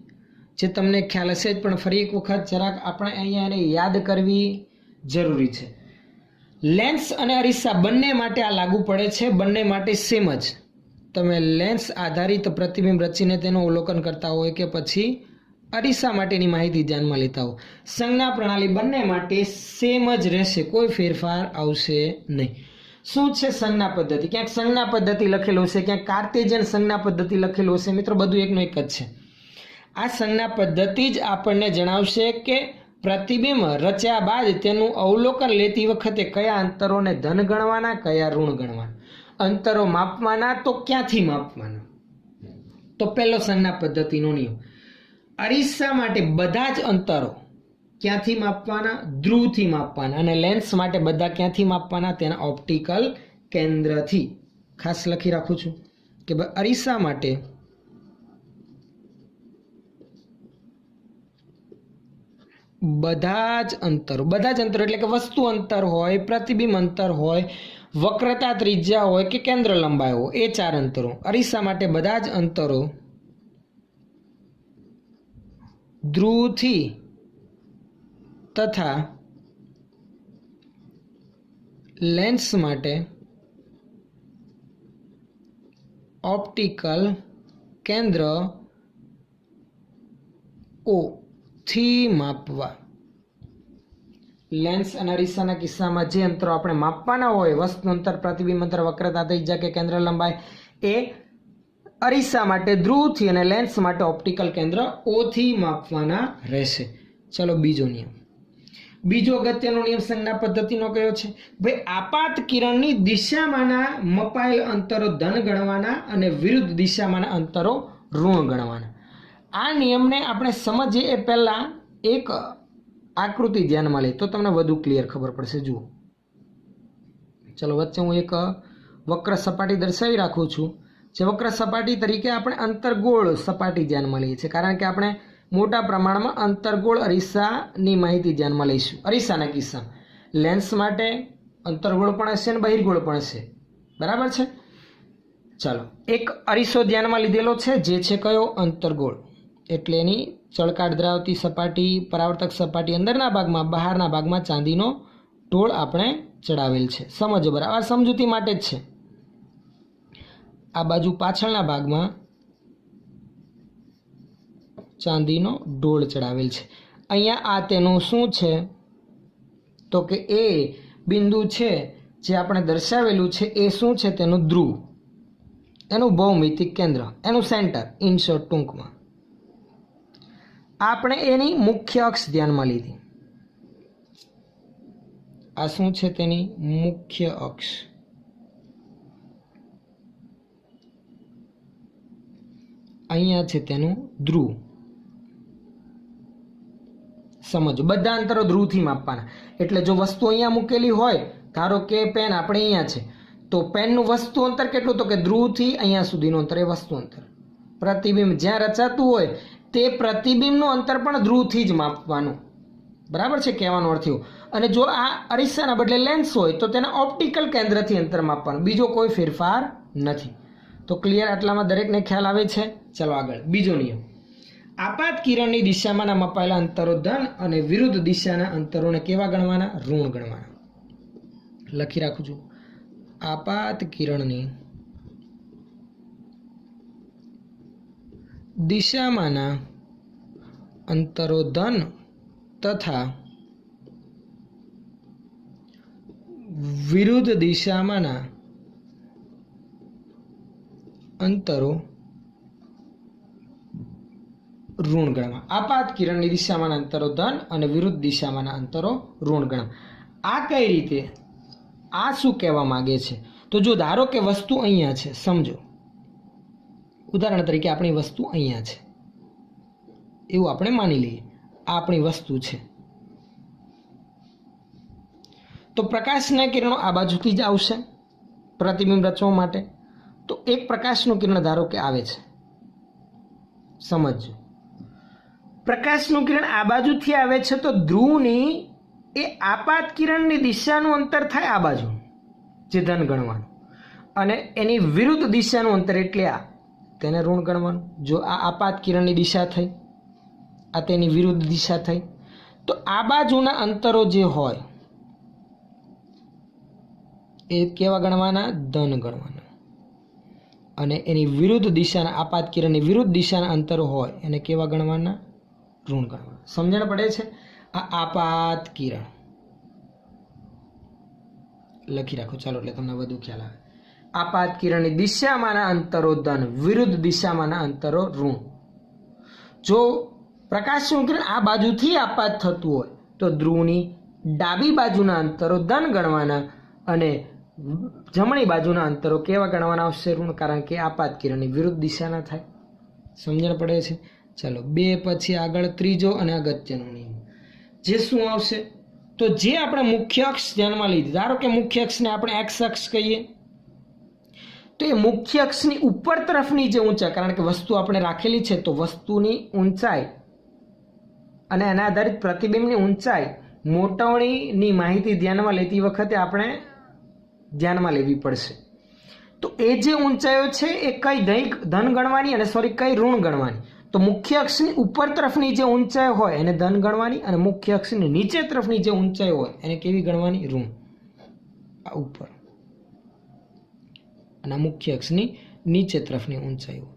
જે તમને ખ્યાલ હશે જ, પણ ફરી એક વખત જરાક આપણે અહીંયા એને યાદ કરવી જરૂરી છે. લેન્સ અને અરીસા બંને માટે આ લાગુ પડે છે, બંને માટે સેમ જ. તમે લેન્સ આધારિત પ્રતિબિંબ રચીને તેનું અવલોકન કરતા હોય કે પછી અરીસા માટેની માહિતી ધ્યાનમાં લેતા હો, સંજ્ઞા પ્રણાલી બંને માટે સેમ જ રહેશે, કોઈ ફેરફાર આવશે નહીં. શું છે સંજ્ઞા પદ્ધતિ? ક્યાંક સંજ્ઞા પદ્ધતિ લખેલું છે, ક્યાંક કાર્ટેશિયન સંજ્ઞા પદ્ધતિ લખેલું હશે. મિત્રો બધું એકનો એક જ છે. આ સંજ્ઞા પદ્ધતિ જ આપણને જણાવશે કે પ્રતિબિંબ રચ્યા બાદ તેનું અવલોકન લેતી વખતે કયા અંતરોને ધન ગણવાના, કયા ઋણ ગણવાના. અંતરો માપવાના તો ક્યાંથી માપવાના? તો પહેલો સંજ્ઞા પદ્ધતિનો નિયમ, અરીસા માટે બધા જ અંતરો ક્યાંથી માપવાના? ધ્રુવથી માપવાના. અને લેન્સ માટે બધા ક્યાંથી માપવાના? તેના ઓપ્ટિકલ કેન્દ્રથી. ખાસ લખી રાખું છું કે અરીસા માટે બધા જ અંતરો એટલે કે વસ્તુ અંતર હોય, પ્રતિબિંબ અંતર હોય, વક્રતા ત્રિજ્યા હોય કે કેન્દ્ર લંબાઈ હોય, એ 4 અંતરો. અરીસા માટે બધા જ અંતરો ધ્રુવથી તથા લેન્સ માટે ઓપ્ટિકલ કેન્દ્ર O થી માપવા. લેન્સ અને અરીસાના કિસ્સામાં જે અંતરો આપણે માપવાના હોય, વસ્તુ અંતર, પ્રતિબિંબ અંતર, વક્રતા ત્રિજ્યા કે કેન્દ્ર લંબાઈ, એ અરીસા માટે ધ્રુવથી અને લેન્સ માટે ઓપ્ટિકલ કેન્દ્ર O થી માપવાના રહેશે. ચલો બીજો નિયમ, બીજો અગત્યનો નિયમ સંજ્ઞા પદ્ધતિનો કયો છે? ભાઈ આપાત કિરણની દિશામાંના મપાયેલ અંતરો ધન ગણવાના અને વિરુદ્ધ દિશામાંના અંતરો ઋણ ગણવાના. આ નિયમને આપણે સમજીએ એ પહેલા એક આકૃતિ ધ્યાનમાં લઈએ તો તમને વધુ ક્લિયર ખબર પડશે. જુઓ, ચલો વચ્ચે હું એક વક્ર સપાટી દર્શાવી રાખું છું. જે વક્ર સપાટી તરીકે આપણે અંતર્ગોળ સપાટી ધ્યાનમાં લઈએ છીએ, કારણ કે આપણે મોટા પ્રમાણમાં અંતર્ગોળ અરીસાની માહિતી ધ્યાનમાં લઈશું. અરીસાના કિસ્સામાં લેન્સ માટે અંતર્ગોળ પણ હશે અને બહિર્ગોળ પણ હશે. બરાબર છે? ચાલો, એક અરીસો ધ્યાનમાં લીધેલો છે, જે છે કયો? અંતર્ગોળ. એટલે એની ચળકાટ ધરાવતી સપાટી, પરાવર્તક સપાટી અંદરના ભાગમાં, બહારના ભાગમાં ચાંદીનો ઢોળ આપણે ચડાવેલ છે. સમજો બરાબર, આ સમજૂતી માટે જ છે. આ બાજુ પાછળના ભાગમાં ચાંદીનો ઢોળ ચડાવેલ છે. અહીંયા આ તેનું શું છે? તો કે એ બિંદુ છે જે આપણે દર્શાવેલું છે, એ શું છે? તેનું ધ્રુવ, એનું ભૌમિતિક કેન્દ્ર, એનું સેન્ટર, ઇન શોર્ટ ટૂંકમાં. આપણે એની મુખ્ય અક્ષ ધ્યાનમાં લીધી. આ શું છે? તેની મુખ્ય અક્ષ. અહીંયા છે તેનું ધ્રુવ. સમજો, બધા અંતરો ધ્રુવથી માપવાના. એટલે જો વસ્તુ અહીંયા મૂકેલી હોય, ધારો કે પેન આપણે અહીંયા છે, તો પેનનું વસ્તુ અંતર કેટલું? તો કે ધ્રુવથી અહીંયા સુધીનું અંતર એ વસ્તુ અંતર. પ્રતિબિંબ જ્યાં રચાતું હોય તે પ્રતિબિંબનું અંતર પણ ધ્રુવથી જ માપવાનું. બરાબર છે? કહેવાનો અર્થ એવો. અને જો આ અરીસાના બદલે લેન્સ હોય તો તેના ઓપ્ટિકલ કેન્દ્રથી અંતર માપવાનું. બીજો કોઈ ફેરફાર નથી. તો ક્લિયર? આટલામાં દરેકને ખ્યાલ આવે છે? ચલો આગળ, બીજો નિયમ, આપાત કિરણની દિશામાંના મપાયેલા અંતરો ધન અને વિરુદ્ધ દિશાના અંતરોને કેવા ગણવાના? ઋણ ગણવાના. લખી રાખું છું. આપાત કિરણની દિશામાંના અંતરો ધન તથા વિરુદ્ધ દિશામાંના અંતરો ઋણ ગણવા. આપાત કિરણની દિશામાંના અંતરો ધન અને વિરુદ્ધ દિશામાંના અંતરો ઋણ ગણવા. આ કઈ રીતે, આ શું કહેવા માંગે છે? તો જો ધારો કે વસ્તુ અહીંયા છે, સમજો ઉદાહરણ તરીકે આપણી વસ્તુ અહીંયા છે એવું આપણે માની લઈએ, આ આપણી વસ્તુ છે. તો પ્રકાશના કિરણો આ બાજુથી જ આવશે પ્રતિબિંબ રચવા માટે. તો એક પ્રકાશનું કિરણ ધારો કે આવે છે, સમજજો પ્રકાશનું કિરણ આ બાજુથી આવે છે, તો ધ્રુવની એ આપાત કિરણની દિશાનું અંતર થાય આ બાજુ, જે ધન ગણવાનું, અને એની વિરુદ્ધ દિશાનું અંતર એટલે આ, તેને ઋણ ગણવાનું. જો આ આપાત કિરણની દિશા થઈ, આ તેની વિરુદ્ધ દિશા થઈ, તો આ બાજુના અંતરો જે હોય એ કેવા ગણવાના? ધન ગણવાના. અને એની વિરુદ્ધ દિશાના, આપાત કિરણની વિરુદ્ધ દિશાના અંતરો હોય એને કેવા ગણવાના? ઋણ ગણવાના. સમજણ પડે છે? આ આપાત કિરણ લખી રાખો, ચાલો, એટલે તમને વધુ ખ્યાલ આવે. આપાત કિરણની દિશામાંના અંતરો ધન, વિરુદ્ધ દિશામાંના અંતરો ઋણ. જો પ્રકાશનું કિરણ આ બાજુથી આપાત થતું હોય તો ધ્રુવની ડાબી બાજુના અંતરો ધન ગણવાના અને જમણી બાજુના અંતરો કેવા ગણવાના આવશે? ઋણ, કારણ કે આપાત કિરણની વિરુદ્ધ દિશાના થાય. સમજણ પડે છે? ચાલો, 2 પછી આગળ ત્રીજો અને અગત્યનો નિયમ, જે શું આવશે? તો જે આપણે મુખ્ય અક્ષ ધ્યાનમાં લીધી, ધારો કે મુખ્ય અક્ષને આપણે એક્સ અક્ષ કહીએ, તો એ મુખ્ય અક્ષની ઉપર તરફની જે ઊંચાઈ, કારણ કે વસ્તુ આપણે રાખેલી છે, તો વસ્તુની ઊંચાઈ અને એના આધારિત પ્રતિબિંબની ઊંચાઈ, મોટવણીની માહિતી ધ્યાનમાં લેતી વખતે આપણે ધ્યાનમાં લેવી પડશે. તો એ જે ઊંચાઈઓ છે એ કઈ ધન ગણવાની અને કઈ ઋણ ગણવાની? તો મુખ્ય અક્ષની ઉપર તરફની જે ઊંચાઈ હોય એને ધન ગણવાની, અને મુખ્ય અક્ષની નીચે તરફની જે ઊંચાઈ હોય એને કેવી ગણવાની? ઋણ. આ ઉપર અને મુખ્ય અક્ષની નીચે તરફની ઊંચાઈ હોય,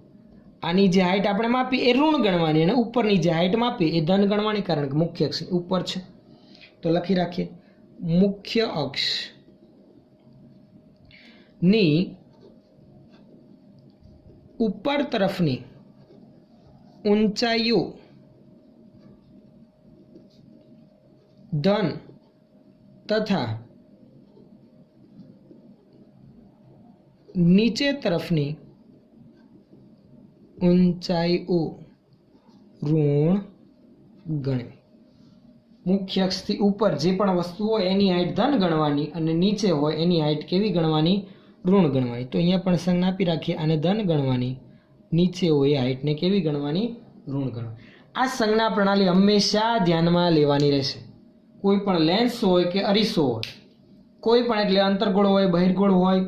આની જે હાઈટ આપણે માપી એ ઋણ ગણવાની, અને ઉપરની જે હાઈટ માપી એ ધન ગણવાની, કારણ કે મુખ્ય અક્ષની ઉપર છે. તો લખી રાખીએ, મુખ્ય અક્ષ ની ઉપર તરફની ઊંચાઈઓ ધન તથા નીચે તરફની ઊંચાઈઓ ઋણ ગણવી. મુખ્ય અક્ષથી ઉપર જે પણ વસ્તુ હોય એની હાઈટ ધન ગણવાની, અને નીચે હોય એની હાઈટ કેવી ગણવાની? ઋણ ગણવાની. તો અહીંયા પણ સંજ્ઞા આપી રાખીએ, આને ધન ગણવાની, નીચે હોય એ હાઈટને કેવી ગણવાની? ઋણ ગણવાની. આ સંજ્ઞા પ્રણાલી હંમેશા ધ્યાનમાં લેવાની રહેશે. કોઈ પણ લેન્સ હોય કે અરીસો હોય, કોઈ પણ, એટલે અંતર્ગોળ હોય, બહિર્ગોળ હોય,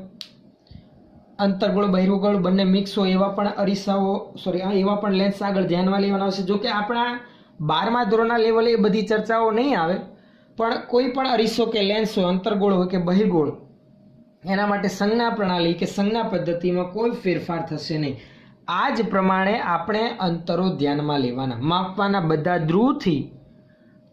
અંતર્ગોળ બહિર્ગોળ બંને મિક્સ હોય એવા પણ અરીસાઓ, એવા પણ લેન્સ આગળ ધ્યાનમાં લેવાના આવશે. જો કે આપણા 12મા ધોરણના લેવલે એ બધી ચર્ચાઓ નહીં આવે, પણ કોઈ પણ અરીસો કે લેન્સ હોય, અંતર્ગોળ હોય કે બહિર્ગોળ, એના માટે સંજ્ઞા પ્રણાલી કે સંજ્ઞા પદ્ધતિમાં કોઈ ફેરફાર થશે નહીં. આ જ પ્રમાણે આપણે અંતરો ધ્યાનમાં લેવાના, માપવાના. બધા ધ્રુવથી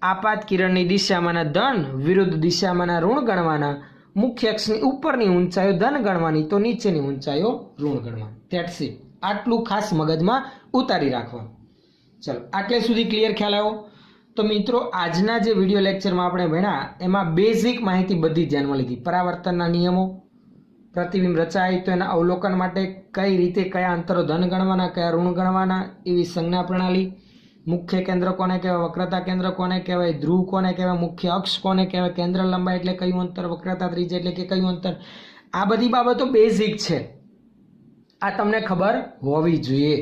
આપાત કિરણની દિશામાંના ધન, વિરુદ્ધ દિશામાંના ઋણ ગણવાના. મુખ્ય અક્ષની ઉપરની ઊંચાઈઓ ધન ગણવાની, તો નીચેની ઊંચાઈઓ ઋણ ગણવાની. That's it. આટલું ખાસ મગજમાં ઉતારી રાખવાનું. ચલો, આટલે સુધી ક્લિયર ખ્યાલ આવ્યો? તો મિત્રો, આજના જે વિડીયો લેક્ચરમાં આપણે ભણ્યા એમાં બેઝિક માહિતી બધી ધ્યાનમાં લીધી. પરાવર્તનના નિયમો, પ્રતિબિંબ રચાય તો એના અવલોકન માટે કઈ રીતે કયા અંતરો ધન ગણવાના, કયા ઋણ ગણવાના, એવી સંજ્ઞા પ્રણાલી, મુખ્ય કેન્દ્ર કોને કહેવાય, વક્રતા કેન્દ્ર કોને કહેવાય, ધ્રુવ કોને કહેવાય, મુખ્ય અક્ષ કોને કહેવાય, કેન્દ્ર લંબાઈ એટલે કયું અંતર, વક્રતા ત્રિજ્યા એટલે કે કયું અંતર. આ બધી બાબતો બેઝિક છે, આ તમને ખબર હોવી જોઈએ.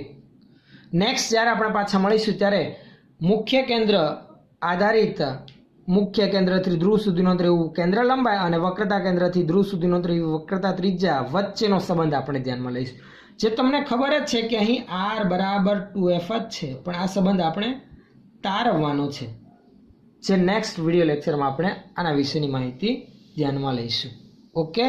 નેક્સ્ટ જ્યારે આપણે પાછા મળીશું ત્યારે મુખ્ય કેન્દ્ર આધારિત, મુખ્ય કેન્દ્રથી ધ્રુવ સુધીનો અંતર એવું કેન્દ્ર લંબાઈ, અને વક્રતા કેન્દ્રથી ધ્રુવ સુધીનો અંતર એવું વક્રતા ત્રિજ્યા વચ્ચેનો સંબંધ આપણે ધ્યાનમાં લઈશું. જે તમને ખબર જ છે કે અહીં r બરાબર 2f જ છે, પણ આ સંબંધ આપણે તારવવાનો છે. જે નેક્સ્ટ વિડીયો લેક્ચરમાં આપણે આના વિશેની માહિતી ધ્યાનમાં લઈશું. ઓકે.